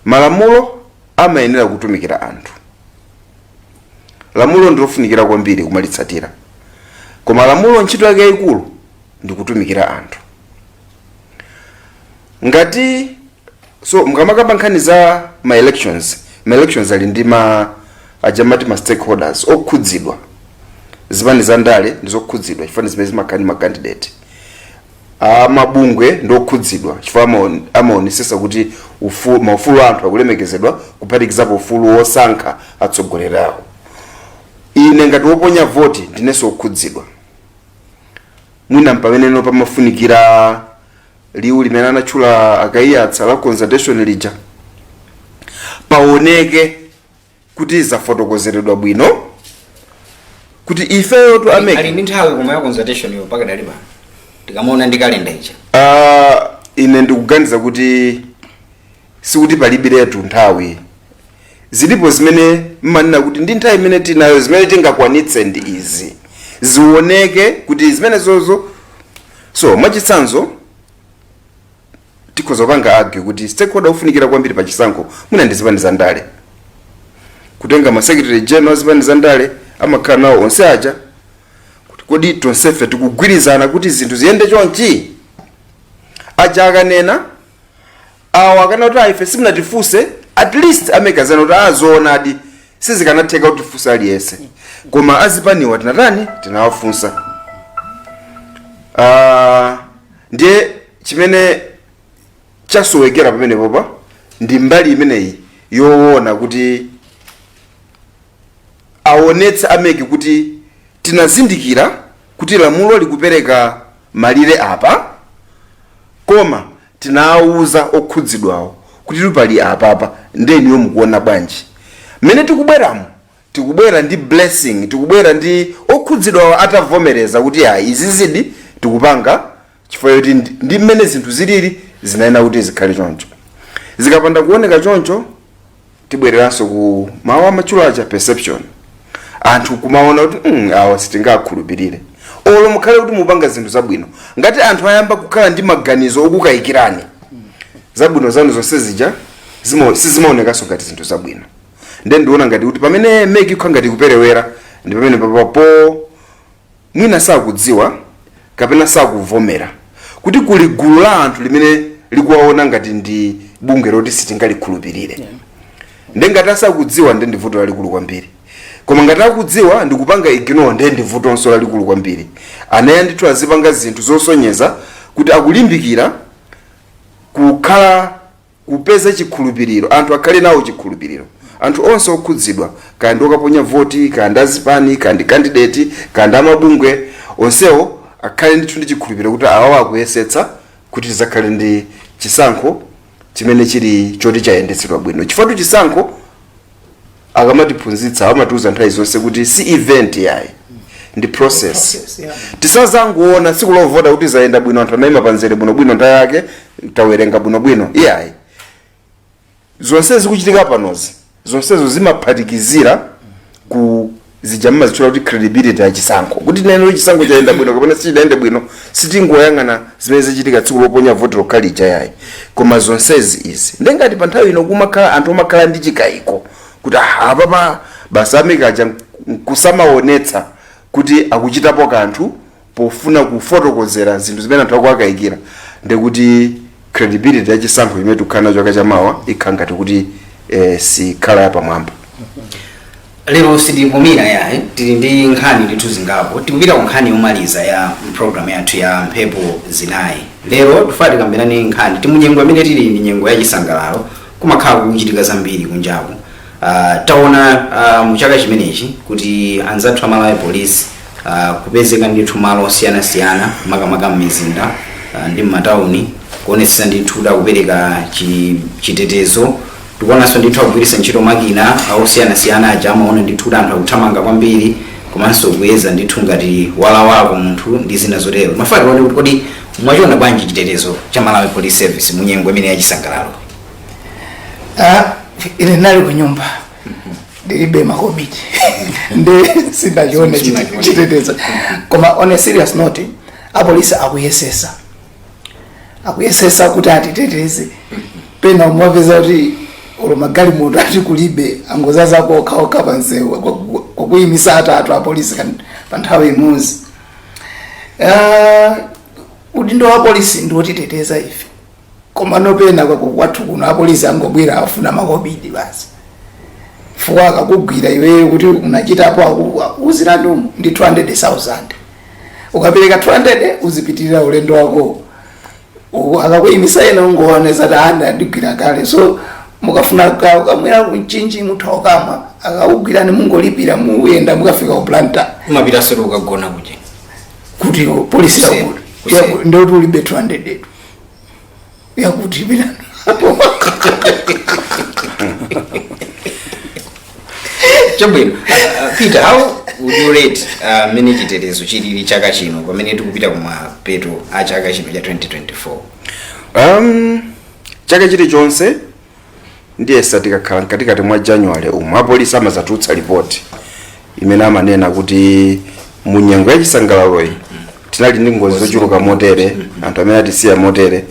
malamulo amayenera kutumikira anthu. Lamulo ndilofunikira kwambiri kumalitsatira, koma lamulo ntchito yake yayikulu ndi kutumikira anthu. Ngati so mkamakamba nkhani za ma elections ali ndi ajamati ma stakeholders okhudzidwa, zipani za ndale ndizokhudzidwa chifukwa zimene zimakhani ma candidate, mabungwe ndokhudzidwa chifukwa amaonesesa kuti maufulu anthu akulemekezedwa kuphatikizapo ufulu wosankha atsogoleri awo. Ine ngati woponya voti ndinenso okhudzidwa, mwina pameneno pamafunikira liwu limene anatchula akayiyatsa la consultation lija paoneke kuti zafotokozeredwa bwino kuti ifeyo to ameke ali ndi nthawi koma ya consultation yo paka dali pano tikamaona ndi kalenda ija. Ine ndikuganiza kuti sikuti palibiretu nthawi, zilipo zimene mmanena kuti ndi nthawi imene tinayo zimene tingakwanitse ndi izi zioneke kuti zimene zozo. So mwachitsanzo tikhoza kupanga argue kuti stakeholder ufunikira kwambiri pa chisankho mwina ndi zipani za ndale, kutenga ma secretary general zipani za ndale amakhala nawo onse aja kuti kodi tonsefe tikugwirizana kuti zinthu ziyende chonchi. Aja akanena awo akanati ife simunatifunse, at least amekazana kuti azoonadi sizikanatheka kuti tifunse aliyense, koma azipaniwa tinatani tinawafunsa. Ndiye chimene chasowekera pamene popa ndi mbali imeneyi yoona kuti aonetse ameki kuti tinazindikira kuti lamulo likupereka malire apa, koma tinawuza okhudzidwawo kuti lupali apa ndeni yomukuona bwanji. Mene tikubwera ndi blessing, tikubwera ndi okhudzidwawo atavomereza kuti izi zidi tikupanga chifukwa kuti ndi mmene zinthu zilili zinayenera kuti zikhale choncho. Zikapanda kuoneka choncho tibwereranso ku mawu amatchulo acha perception, anthu kumaona kuti awa sitingakhulupirire, olo mukhale kuti mupanga zinthu zabwino. Ngati anthu ayamba kukhala ndi maganizo okukayikirani, zabwino zanu zonse zija sizimaonekanso ngati zinthu zabwino. Ndiye ndiona ngati kuti pamene Meki kukhala ngati kuperewera ndi pamene papapo mwina sakudziwa kapena sakuvomera kuti kuli gulu la anthu limene likuwaona ngati ndi bungwe loti sitingalikhulupirire. Ndiye ngati asakudziwa ndiye ndi vuto lalikulu kwambiri, koma ngati akudziwa ndikupanga ignore ndiye ndi vutonso lalikulu kwambiri. Anayi ndithu azipanga zinthu zosonyeza kuti akulimbikira kukhala kupeza chikhulupiriro, anthu akhale nawo chikhulupiriro. Anthu onse okhudzidwa kandi okaponya voti kandi azipani kandi candidate kandi amabungwe onsewo akhale ndithu ndi chikhulupiriro kuti awawo akuyesetsa kuti tizakhale ndi chisankho chimene chili choti chayendetsedwa bwino. Chifukwa chisankho akamatiphunzitsa amatiuza nthawi zonse kuti si event yayi, ndi process. Tisazangoona tsiku lovota kuti zayenda bwino anthu amayima panzere bwinobwino nthawi yake tawerenga bwinobwino iyayi. Zonse zikuchitika panozi zonsezo zimaphatikizira ku zijamma zichula kuti credibility ya chisankho, kuti neno chisankho chayenda bwino kapena sichayenda bwino sitingoyang'ana zimene zichitika tsiku loponya voti lokhalija yayi, koma zonsezi izi ndengati pa nthawi ino kumakhala anthu omakhala ndi chikayiko kuti apapa basa amekaja kusamaonetsa kuti akuchitapo kanthu pofuna kufotokozera zinthu zimene anthu akuakayikira, ndekuti credibility ya chisankho imene tikukhala nacho chamawa ikhala ngati kuti si khala ya pamwamba. Lero sitipumira yayi tili ndi nkhani ndithu zingapo, tikupita ku nkhani yomaliza ya program yathu ya mphepo zinayi. Lero tifati kambirani nkhani timunyengo amene tili ndi nyengo ya chisangalalo kumakhala kuchitika zambiri kunjaku. Taona muchaka chimenechi kuti anzathu amalawi police kupezeka ndithu malo osiyanasiyana makamaka m'mizinda ndi m'matauni kuonetsa ndithu kupereka chitetezo. Tikuonanso ndithu akugwiritsa ntchito makina osiyanasiyana aja amaona ndithu anthu akuthamanga kwambiri komanso kuyeza ndithu ngati walawako munthu ndi zina zotero. Mafati kuti kodi mwachiona bwanji chitetezo cha Malawi Police Service munyengo imene ya chisangalalo? ine nali ku nyumba ndilibe makobidi ndi sindachione chiteteza koma on a serious note apolisi akuyesesa kuti atiteteze pena umapeza kuti ulo magalimoto ati kulibe angozazako okhaokha pansewu kwakuyimisa atatu apolisi pa nthawi imodzi. Udindo wa polisi ndiwotiteteza ife koma nopena kwathu kuno apolisi angobwera afuna makobidi basi fuwa akakugwira iweyo kuti unachitapo uzilandu ndi 200,000 ukapereka 200 uzipitirira ulendo wako akakuyimisa ena ungooneza taanda ndigwira kale so mukafuna kamwera kunchinji muthaokama akakugwirani mungolipira muyenda mukafika ku planta mapita sero ukagona kuje kuti polisi yakuti ndoti ulibe 200 yakuti bila Chabwino. Peter, how would you rate mini chitetezo chilili chaka chino pamene tikupita kumapeto a chaka chino cha 2024? Chaka chilichonse ndiye tikakhala katikati mwa January apolisi amazatulutsa report imene amanena kuti mu nyengo ya chisangalaloyi tinali ndi ngozi zochuluka motere anthu amene atisiya motere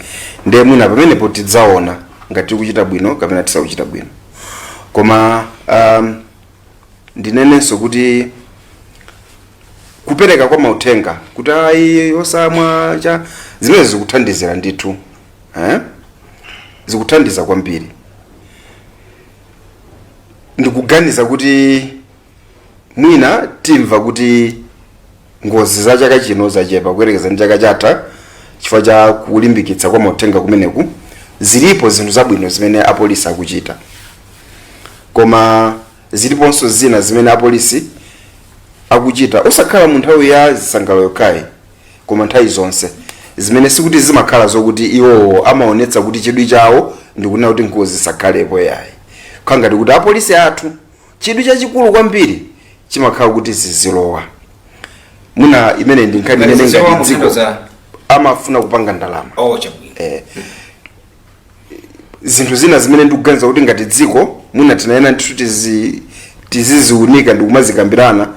ndiye mwina pamenepo tidzaona ngati tikuchita bwino kapena tisakuchita bwino. Koma ndinenenso kuti kupereka kwa mauthenga kuti ayi osamwa cha zimene zikuthandizira ndithu zikuthandiza kwambiri. Ndikuganiza kuti mwina timva kuti ngozi za chaka chino zachepa kuyerekeza ndi chaka chatha chifukwa cha kulimbikitsa kwa mauthenga kumeneku. Zilipo zinthu zabwino zimene apolisi akuchita koma ziliponso zina zimene apolisi akuchita osakhala mu nthawi ya zisangalalo yokhayi koma nthawi zonse zimene sikuti zimakhala zokuti iwo amaonetsa kuti chidwi chawo ndikunena kuti ngozi zisakhalepo yayi. Khangati kuti apolisi athu chidwi chachikulu kwambiri chimakhala kuti zizilowa muna imene ndi nkhani imene ngati dziko amafuna kupanga ndalama. Zinthu zina zimene ndikuganiza kuti ngati dziko muna tinaena ndithu tiziziunika ndi kumazikambirana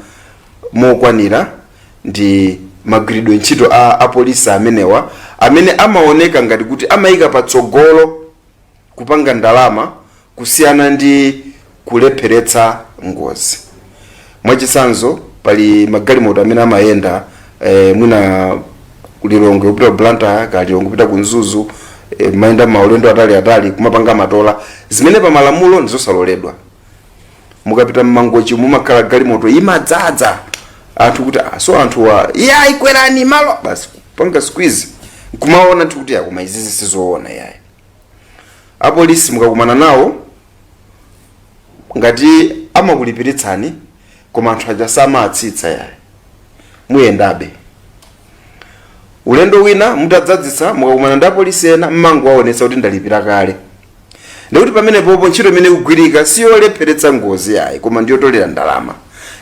mokwanira ndi magwiridwe ntchito a apolisi amenewa amene amaoneka ngati kuti amayika patsogolo kupanga ndalama kusiyana ndi kulepheretsa ngozi. Mwachitsanzo pali magalimoto amene amayenda mwina kulilongo kupita Blantyre kalilongo kupita kunzuzu mayenda maulendo atali kumapanga matola zimene pa malamulo ndizosaloledwa. Mukapita mmangochi mumakhala galimoto imadzaza anthu kuti so anthu wa ikwerani malo basi panga squeeze kumaona kuti koma izizi sizoona yayi. Apolisi mukakumana nawo ngati amakulipiritsani koma anthu aja samatsitsa yayi muyendabe. Ulendo wina mutadzadzisa mukakumana ndi apolisi ena mmango waonetsa kuti ndalipira kale. Ndikuti pamene popo ntchito imene kugwirika siyolepheretsa ngozi yayi koma ndiyotolera ndalama.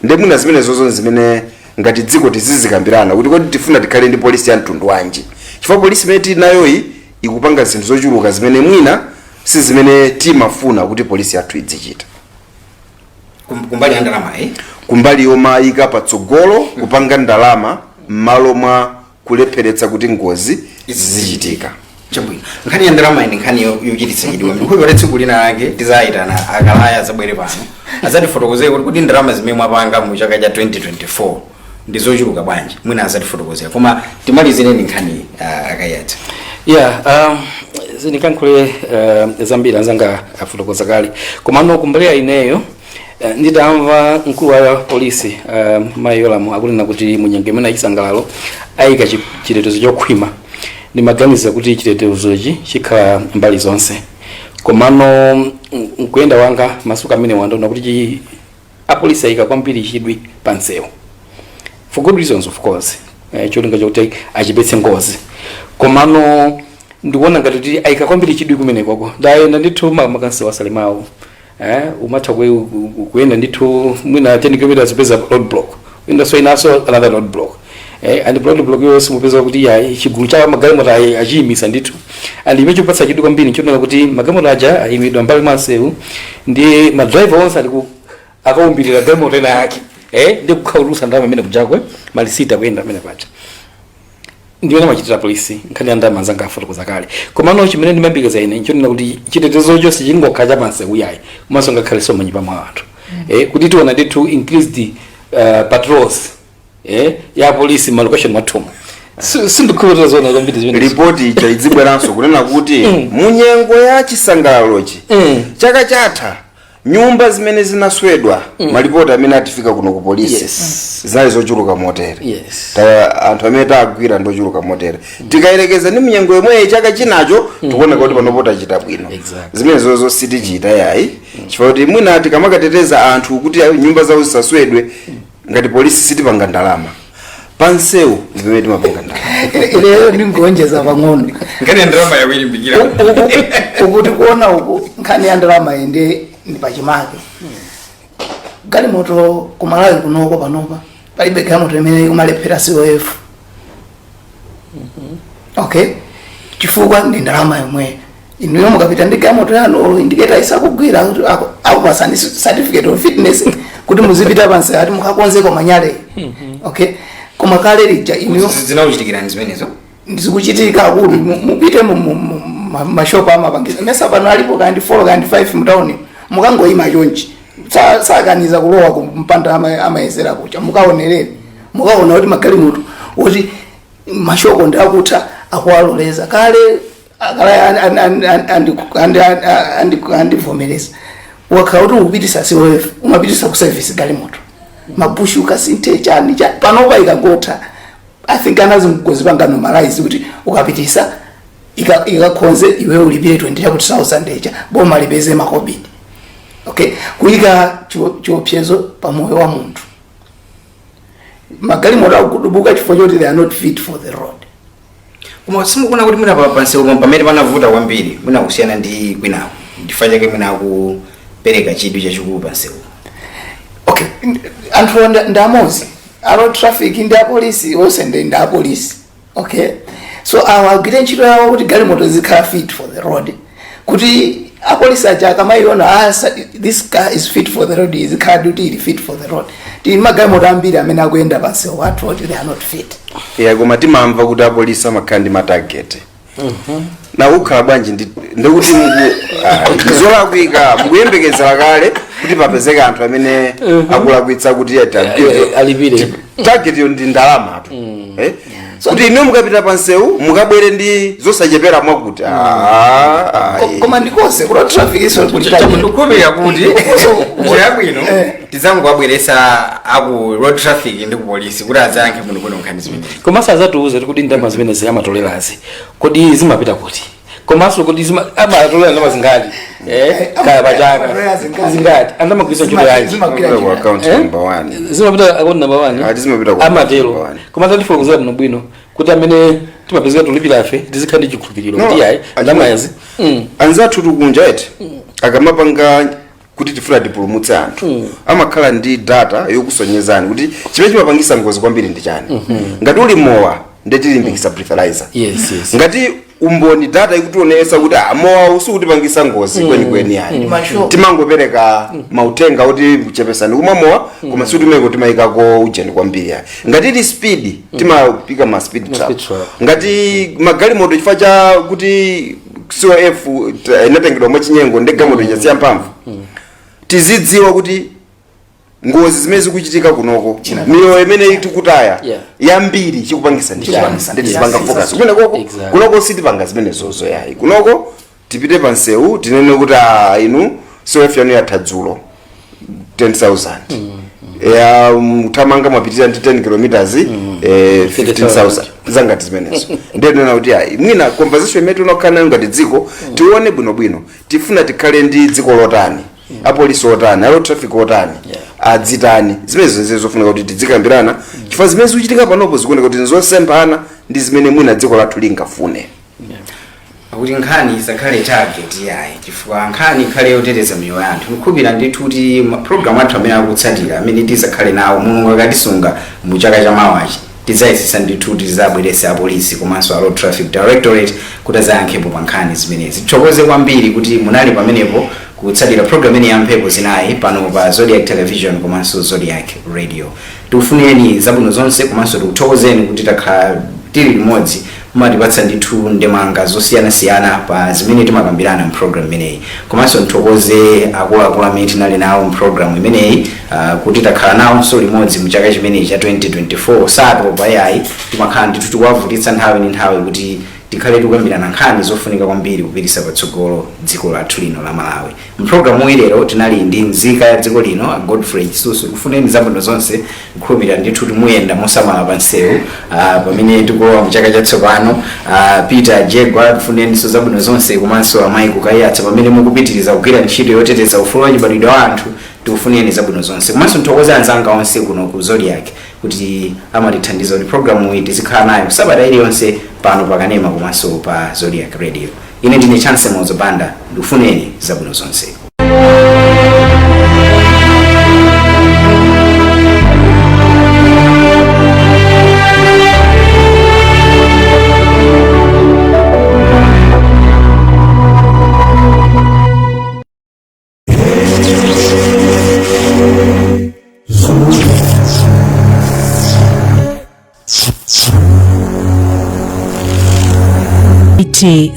Ndi mwina zimene zozo zimene ngati dziko tizizikambirana kuti kodi tifuna tikhale ndi polisi ya mtundu wanji chifukwa polisi imene tili nayoyi ikupanga zinthu zochuluka zimene mwina si zimene timafuna kuti polisi yathu idzichita. Kumbali ya ndalama kumbali yomayika patsogolo kupanga ndalama m'malo mwa kulepheretsa kuti ngozi zichitika. Chabwino. Nkhani ya ndalama ndi nkhani yochititsa chidwi. Kuyo pali tsiku lina lake tizayitana akalaya zabwere pano azatifotokozera kuti ndalama zimene mwapanga mu chaka cha 2024 ndizochuluka bwanji mwina azatifotokozera koma timalizire ndi nkhani akayatsa. Zinikankhule zambiri anzanga afotokoza kale koma no kumbali ineyo ndidamva mkulu wa polisi Mayolamu akunena kuti munyengo imene chisangalalo ayika chitetezo chokhwima. Ndimaganiza kuti chitetezochi chikhala mbali zonse komano nkuyenda wanga masuka amene wandaona kuti apolisi ayika kwambiri chidwi pansewu for good reasons of course cholinga chokuti achepetse ngozi komano ndikuona ngati kuti ayika kwambiri chidwi kumene kwako ndayenda ndithu makansi wasalimawo umatha kuyenda ndithu mwina 10 km zipeza roadblock winda so inaso another roadblock and roadblock yo simupeza kuti chigulu cha magalimoto achiyimisa ndithu and imene chipatsa chidwi kwambiri nchonera kuti magalimoto aja ayimidwa mbali mwa msewu ndi madriver onse akaumbirira galimoto ena yake ndi kukhaulusa ndalama imene kujakwe malisita kuyenda amene paja ndiwena machitira polisi nkhani ya ndalama zanga afotokoza kale komano chimene ndimayembekeza ine nchonena kuti chitetezo chonse chingokhala cha pansewu yayi komanso ngakhalenso manyumba mwa anthu kuti tiona ndithu increased patrols ya polisi malocation mwathumu sindikhulupirira zona zambiri zimene ripoti icha idzibweranso kunena kuti munyengo ya chisangalalochi chaka chatha nyumba zimene zinaswedwa malipoti amene atifika kuno ku polisi zinali zochuluka motere anthu amene tagwira ndochuluka motere tikayerekeza ndi munyengo yomwe chaka chinacho tikuoneka kuti panopota chita bwino zimene zozo sitichita yayi chifukwa kuti mwina tikamakateteza anthu kuti nyumba zawo zisaswedwe ngati polisi sitipanga ndalama pansewu ndimene timapanga ndalama lero ndingonjeza pang'ono ngani ndalama yakulimbikira ukuti kuona uku nkhani ya ndalama ende ndi pachimake galimoto kumalawi kunoko panopa palibe galimoto imene imalephera COF okay chifukwa ndi ndalama yomwe inuyo mukapita ndi galimoto yanu indicator isakugwira kuti akupasani certificate of fitness kuti muzipita pansi ati mukakonzeko manyale okay koma kale lija inuyo zinauchitikira zimenezo ndizikuchitika akulu mupite mashopu amapangisa mesa pano alipo kandi 4 kandi 5 mtauni mukangoyima chonchi sakaniza kulowa kumpanda amayezera kucha mukaonereni mukaona kuti magalimoto kuti mashoko ndakutha akuwaloleza kale andivomereza wakhala kuti upitisa COF umapitisa ku service galimoto mabushu kasinte chani panopa ikangotha I think anazingozipanga normalize kuti ukapitisa ikakhonze iwe ulipire 20,000 echa boma lipeze makobidi okay kuika chiopsezo pamoyo wa munthu magalimoto akudubuka chifukwa choti they are not fit for the road koma simukuna kuti mwina pansewu pamene panavuta kwambiri mwina kusiyana ndi kwinawo chifukwa chake mwina kupereka chidwi chachikulu pansewu okay anthu ndamozi alo traffic ndi apolisi onse ndi apolisi okay so awagwire ntchito yawo kuti galimoto zikhala fit for the road kuti apolisi aja akamayiona this car is fit for the road izikhala duty ili fit for the road ti magalimoto ambiri amene akuyenda pansewu athu kuti they are not fit koma timamva kuti apolisi amakhala ndi matarget na ukhala bwanji ndikuti zolakwika mukuyembekezera kale kuti papezeka anthu amene akulakwitsa kuti alipire target yo ndi ndalama tu kuti ino mukapita pansewu mukabwere ndi zosachepera mwakuti koma ndikonse kuti traffic iso ndikukhulupirira kuti yabwino tizamukabweresa aku road traffic ndi ku polisi kuti azayankhe bwinobwino nkhani zimene komanso azatiuze kuti ndalama zimene ziyamatolerazi kodi zimapita kuti komanso kuti amatolera ndalama zingati kaya pachaka zingati andamagwisa ntchito yanji account number 1 zimapita account number 1 zimapita amatero komanso ndifotokozera bwinobwino kuti amene timapezeka tulipira afe tizikhala ndi chikhulupiriro kuti yayi ndalama yazi anzathu tikunja eti akamapanga kuti tifuna tipulumutse anthu amakhala ndi data yokusonyezani kuti chimene chimapangisa ngozi kwambiri ndi chani ngati uli mowa ndetilimbikisa breathalyzer ngati umboni data ikutionesa kuti mowa usukutipangisa ngozi kwenikweni yani timangopereka mautenga kuti kuchepesani kumwa mowa koma siutimeko timayikako ujeni kwambiri yani ngati ili speed timapika ma speed trap ngati magalimoto chifukwa cha kuti COF inatengedwa mwachinyengo ndi galimoto ichasiya mphamvu tizidziwa kuti ngozi zimene zikuchitika kunoko miyoyo imene tikutaya yambiri chikupangisa nditizipanga focus kunoko sitipanga zimene zozo yayi kunoko tipite pansewu tinene kuti inu COF yanu yatha dzulo 10,000 ya mtamanga mwapitirira ndi 10 kilometers 15,000 zangati zimenezo ndiye nena kuti mwina conversation imene tinokhala ngati dziko tione bwinobwino tifuna tikhale ndi dziko lotani apolisi otani alo traffic otani adzitani zimene zonse zofunika kuti tidzikambirana chifukwa zimene zikuchitika panopo zikuoneka kuti nzosemphana ndi zimene mwina dziko lathu lingafune kuti nkhani isakhale target yayi chifukwa nkhani ikhale yoteteza miyoyo ya anthu ndikhulupirira ndithu kuti program athu amene akutsatira amene tizakhale nawo mulungu akatisunga mu chaka cha mawachi tidzayesesa ndithu tizabweresa apolisi komanso a road traffic directorate kuti azayankhepo pa nkhani zimenezi. Tithokoze kwambiri kuti munali pamenepo kutsatira program ine ya mphepo zinayi pano pa Zodiac Television komanso Zodiac Radio. Tikufunireni zabwino zonse komanso tikuthokozeni kuti takhala tili limodzi mumatipatsa ndithu ndemanga zosiyanasiyana pa zimene timakambirana mprogram imeneyi. Komanso nthokoze akuluakulu amene tinali nawo mprogram imeneyi kuti takhala nawonso limodzi mu chaka chimeneyi cha 2024 satopa yayi timakhala ndithu tikuwavutitsa nthawi ndi nthawi kuti tikhale tikukambirana nkhani zofunika kwambiri kupititsa patsogolo dziko lathu lino la Malawi. Mprogramu ilero tinali ndi nzika ya dziko lino Godfrey Chisusu. Kufuneni zabwino zonse, kukhulupirira ndithu timuyenda mosamala pa nsewu pamene tikulowa mu chaka chatsopano. Peter Jegwa kufuneni zabwino zonse komanso amayi kukayatsa pamene mukupitiriza kugwira ntchito yoteteza ufulu wa chibadwidwe wa anthu. Tikufuneni zabwino zonse komanso nthokoze anzanga onse kuno ku Zodiac kuti amatithandiza kuti programu iyi tizikhala nayo sabata iliyonse pano pakanema komanso pa Zodiac Radio. Ine ndine Chance Mozobanda, ndikufuneni zabwino zonse.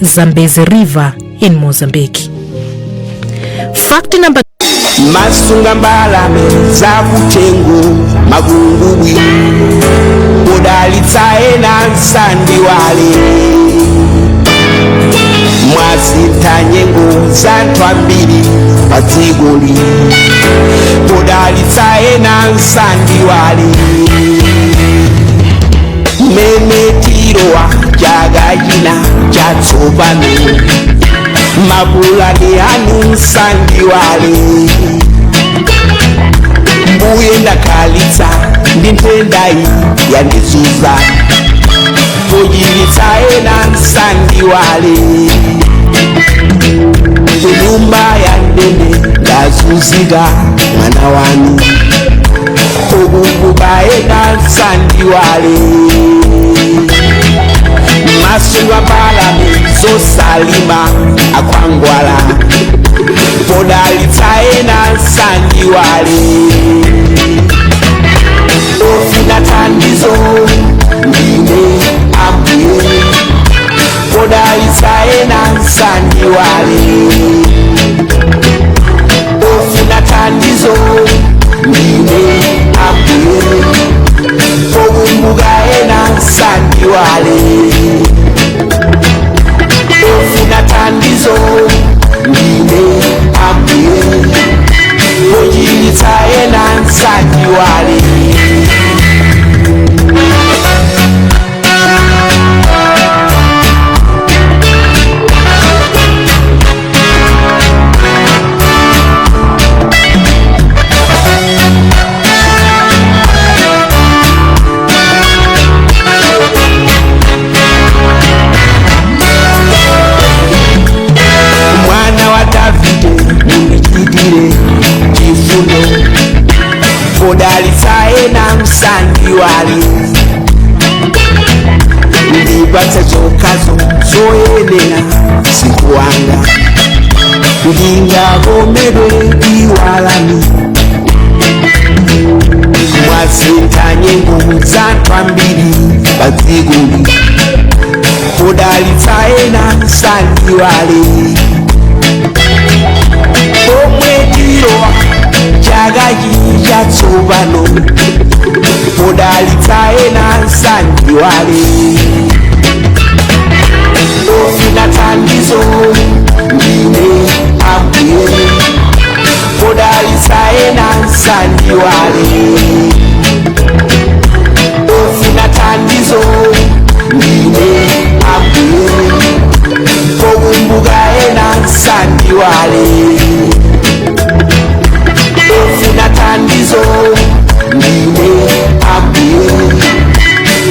Zambezi River in Mozambique. Fact number masunga mbalame za kutengo magungubwi udalitsaye na nsandi wale mwasitanye ngo za ntwambiri padzigoli udalitsaye na nsandi wale memetirowa jagajina jatsopano mabulani anu nsandi wale mbuye ndakalitsa ndintendai yandizuza kujilitsaye na nsandi wale kunyumba ya ndende ndazuzika mwana wanu kubukubaye na nsandi wale masunga mbalame zosalima akwangwala podalitsaye na nsandi wale ofuna tandizo ndine ambuye podalitsaye na nsandi wale ofuna tandizo ndine ambuye pokumbukaye na nsandi wale ofuna tandizo ndine ambuye pojilitsaye na nsandi wale podalitsaye na nsandi wale ndipatse zokazo zoyenera sikuwanga ndingavomedwe iwalani mwasintanye ngo za ntwambiri padzigoli podalitsaye na nsandi wale omwetirowa jagaji jatsopano podalitsaye na nsandi wale ofuna tandizo ndine ambuye podalitsaye na nsandi wale ofuna tandizo ndine ambuye pokumbukaye na nsandi wale ofuna tandizo ndine ambuye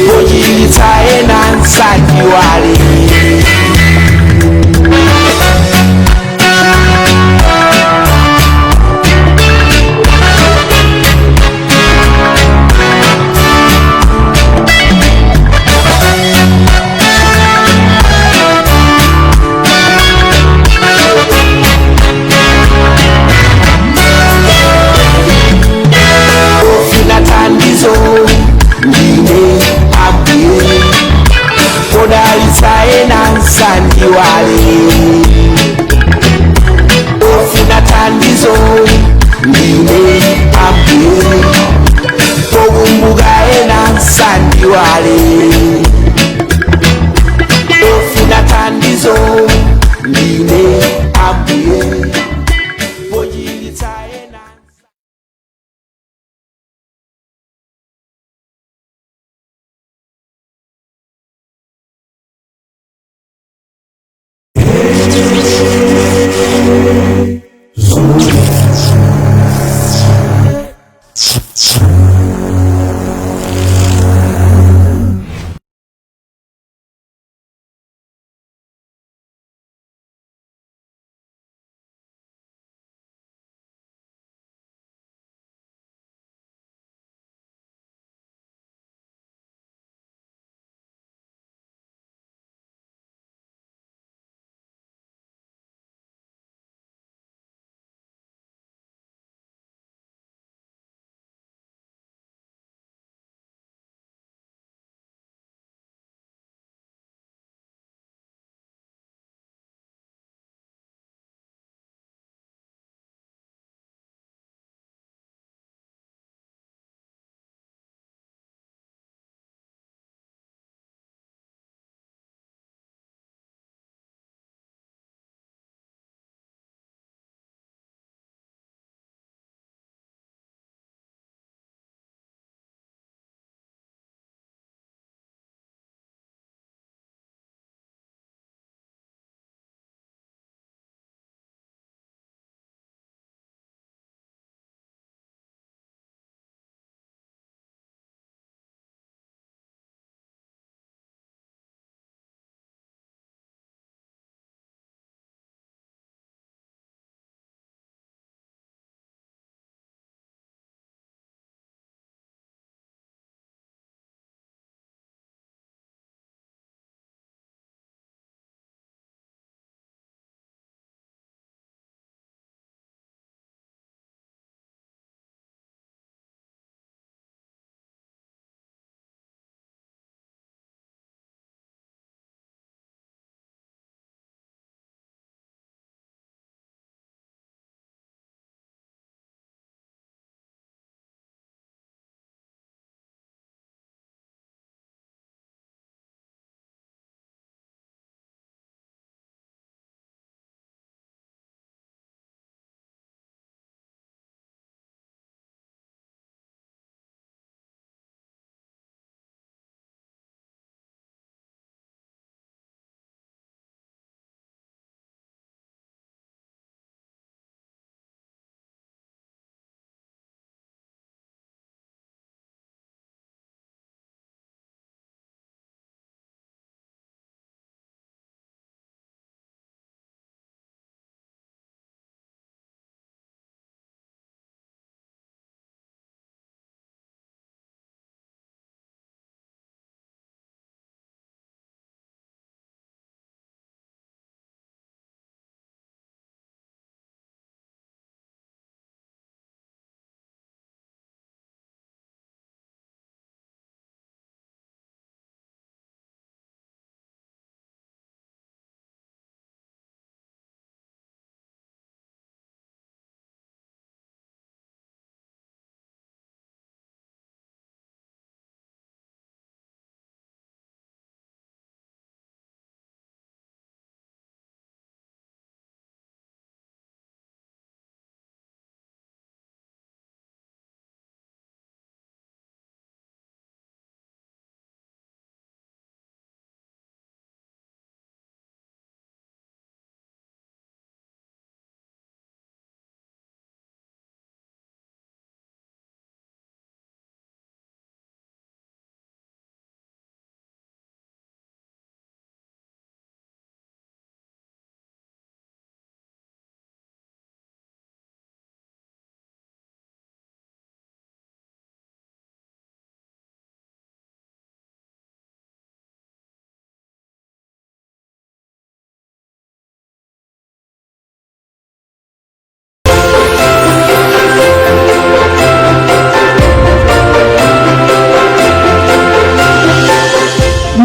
pojilitsaye na nsandi wale sandiwale ofuna thandizo ndine ambuye pokumbuka ena sandiwale ofuna thandizo ndine ambuye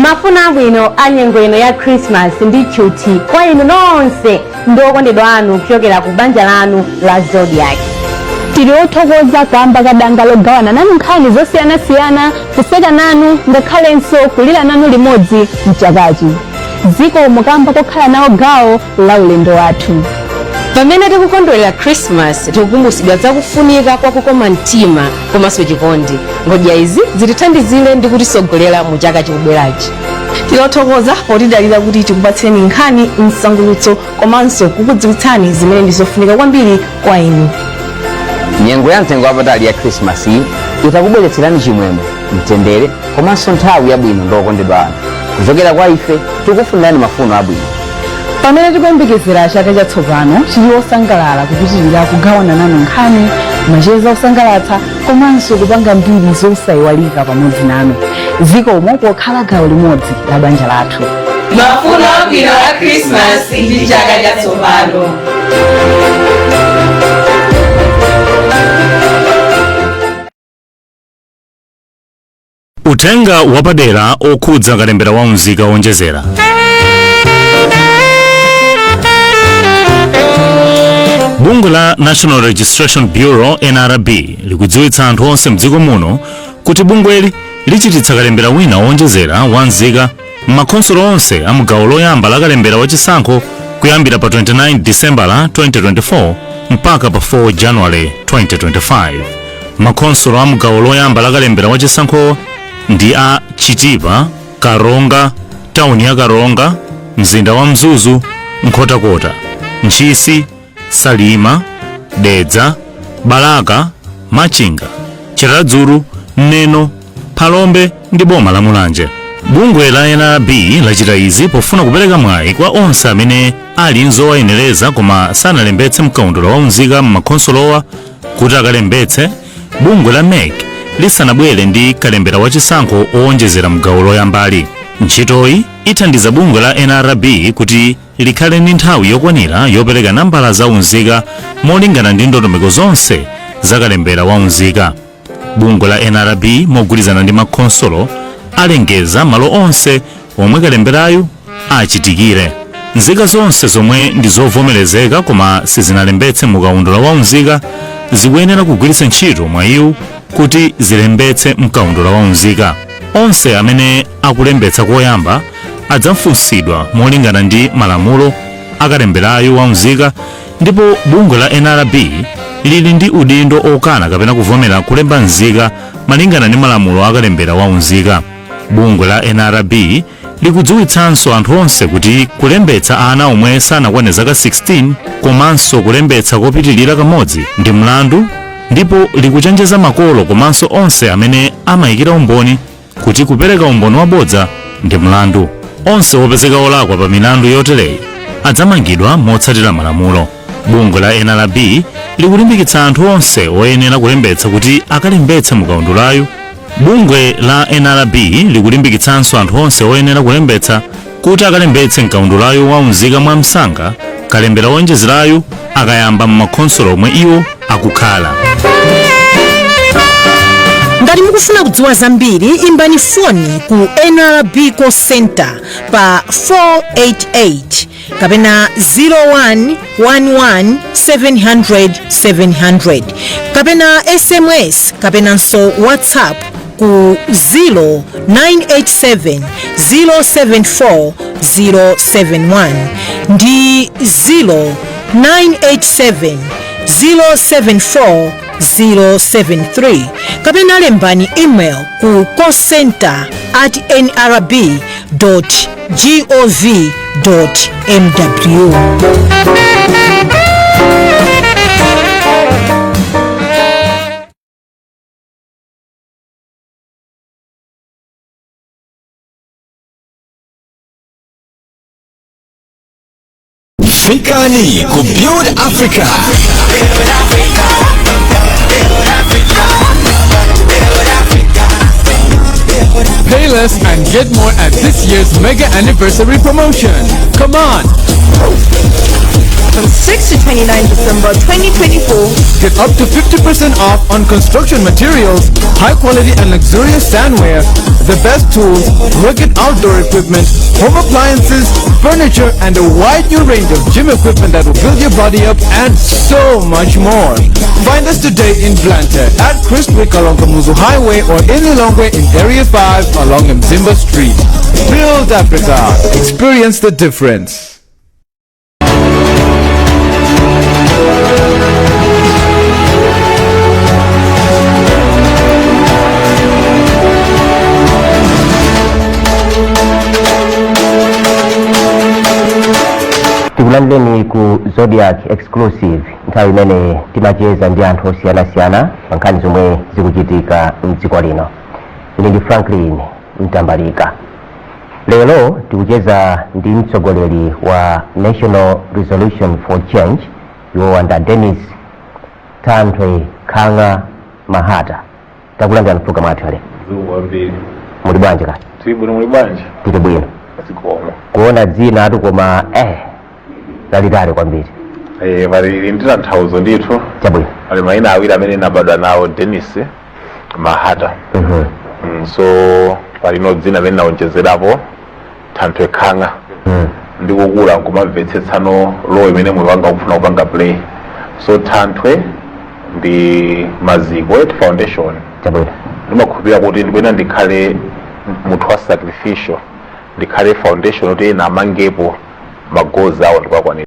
mafuna abwino anyengo ino ya Christmas ndi chuti kwa inu nonse ndi okondedwa anu kuchokera ku banja lanu la Zodiac. Tili othokoza kamba kadanga logawana nanu nkhani zosiyanasiyana, kuseka nanu ngakhalenso kulira nanu limodzi mchakachi. Ziko mukamba kokhala nawo gawo la ulendo wathu. Pamene tikukondwerera Christmas tikukumbusidwa zakufunika kwa kukoma mtima komanso chikondi. Ngodya izi zitithandizire ndi kutisogolera mu chaka chikubwerachi. Tilothokoza potidalira kuti tikupatseni nkhani, msangulutso komanso kukudziwitsani zimene ndizofunika kwambiri kwa inu. Nyengo ya mtengo wapatali ya Christmas itakubweretserani chimwemwe, mtendere komanso nthawi yabwino ndi okondedwa anu. Kuchokera kwa ife tikufunirani mafuno abwino. Pamene tikuyembekezera chaka chatsopano chili osangalala kupitirira kugawana nanu nkhani, macheza osangalatsa komanso kupanga mbiri zosayiwalika pamodzi nanu. Zikomo pokhala gawo limodzi la banja lathu. Mafuno abwino a Christmas ndi chaka chatsopano. Utenga wapadera okhudza kalembera wa mzika wonjezera. Bungwe la National Registration Bureau NRB likudziwitsa anthu onse mdziko muno kuti bungweli lichititsa kalembera wina wonjezera wa mzika m'makhonsolo onse a mgawo loyamba la kalembera wachisankho kuyambira pa 29 December 2024 mpaka pa 4 January 2025. Makhonsolo a mgawo loyamba la kalembera wachisankho ndi a Chitipa, Karonga, tauni ya Karonga, mzinda wa Mzuzu, Nkhotakota, Nchisi, Salima, Dedza, Balaka, Machinga, Chiradzulu, Neno, Phalombe ndi boma la Mulanje. Bungwe la NRB lachita izi pofuna kupereka mwayi kwa onse amene ali nzowayenereza koma sanalembetse mkaundula wa mzika m'makhonsolowa kuti akalembetse. Bungwe la MEC lisanabwere ndi kalembera wachisankho owonjezera mgawo loyambali. Ntchitoyi ithandiza bungwe la NRB kuti likhale ndi nthawi yokwanira yopereka nambala za unzika molingana ndi ndondomeko zonse za kalembera wa unzika. Bungwe la NRB mogwirizana ndi makhonsolo alengeza malo onse omwe kalemberayu achitikire. Nzika zonse zomwe ndi zovomerezeka koma sizinalembetse mukaundula wa unzika zikuyenera kugwiritsa ntchito mwayiwu kuti zilembetse mkaundula wa unzika. Onse amene akulembetsa koyamba adzafunsidwa molingana ndi malamulo akalemberayo wa unzika, ndipo bungwe la NRB lili ndi udindo okana kapena kuvomera kulemba nzika malingana ndi malamulo akalembera wa unzika. Bungwe la NRB likudziwitsanso anthu onse kuti kulembetsa ana omwe sanakwane zaka 16 komanso kulembetsa kopitilira kamodzi ndi mlandu, ndipo likuchenjeza makolo komanso onse amene amayikira umboni kuti kupereka umboni wabodza ndi mlandu. Onse opezeka olakwa pa milandu yotereyi adzamangidwa motsatira malamulo. Bungwe la NRB likulimbikitsa anthu onse oyenera kulembetsa kuti akalembetse mukaundulayu. Bungwe la NRB likulimbikitsanso anthu onse oyenera kulembetsa kuti akalembetse mkaundulayu wa unzika mwa msanga kalembera wonjezerayu akayamba m'makhonsolo omwe iwo akukhala. Ngati mukufuna kudziwa zambiri imbani foni ku NRB Call Center pa 488 kapena 0111 700 700 kapena SMS kapenanso WhatsApp ku 0987 074 071 ndi 0987 074 073 kapena lembani email ku callcenter@nrb.gov.mw. Fikani ku Build Africa. Pay less and get more at this year's mega anniversary promotion. Come on! from 6 to 29 December 2024. Get up to 50% off on construction materials, high quality and luxurious sandware, the best tools, rugged outdoor equipment, home appliances, furniture, and a wide new range of gym equipment that will build your body up, and so much more. Find us today in Blantyre at Christwick along Kamuzu Highway or in Lilongwe in Area 5 along Mzimba Street. Build Africa. Experience the difference. tikulandeni ku Zodiac Exclusive, nthawi imene timacheza ndi anthu osiyanasiyana pa nkhani zomwe zikuchitika mdziko lino. Ine ndi Franklin Mtambalika. Lero tikucheza ndi mtsogoleri wa National Resolution for Change, iwo anda Dennis Thanthwe Khanga Mahata. Takulandani program athu ale. Muli bwanji kati? Muli bwanji? Tili bwino. Kuona dzina atu koma lalitali kwambiri. Bali ndina nthauzo ndithu. Chabwino. Ali maina awiri amene nabadwa nawo Dennis Mahata. So palino dzina amene naonjezerapo Thanthwe Khanga. Ndikukula nkumamvetsetsano lowo imene moyo wanga ukufuna kupanga play. So Thanthwe ndi maziko foundation. Chabwino. Ndimakhulupirira kuti ndibwera ndikhale munthu wa sacrificial, ndikhale foundation kuti namangepo magoals awo ndikwakwanira.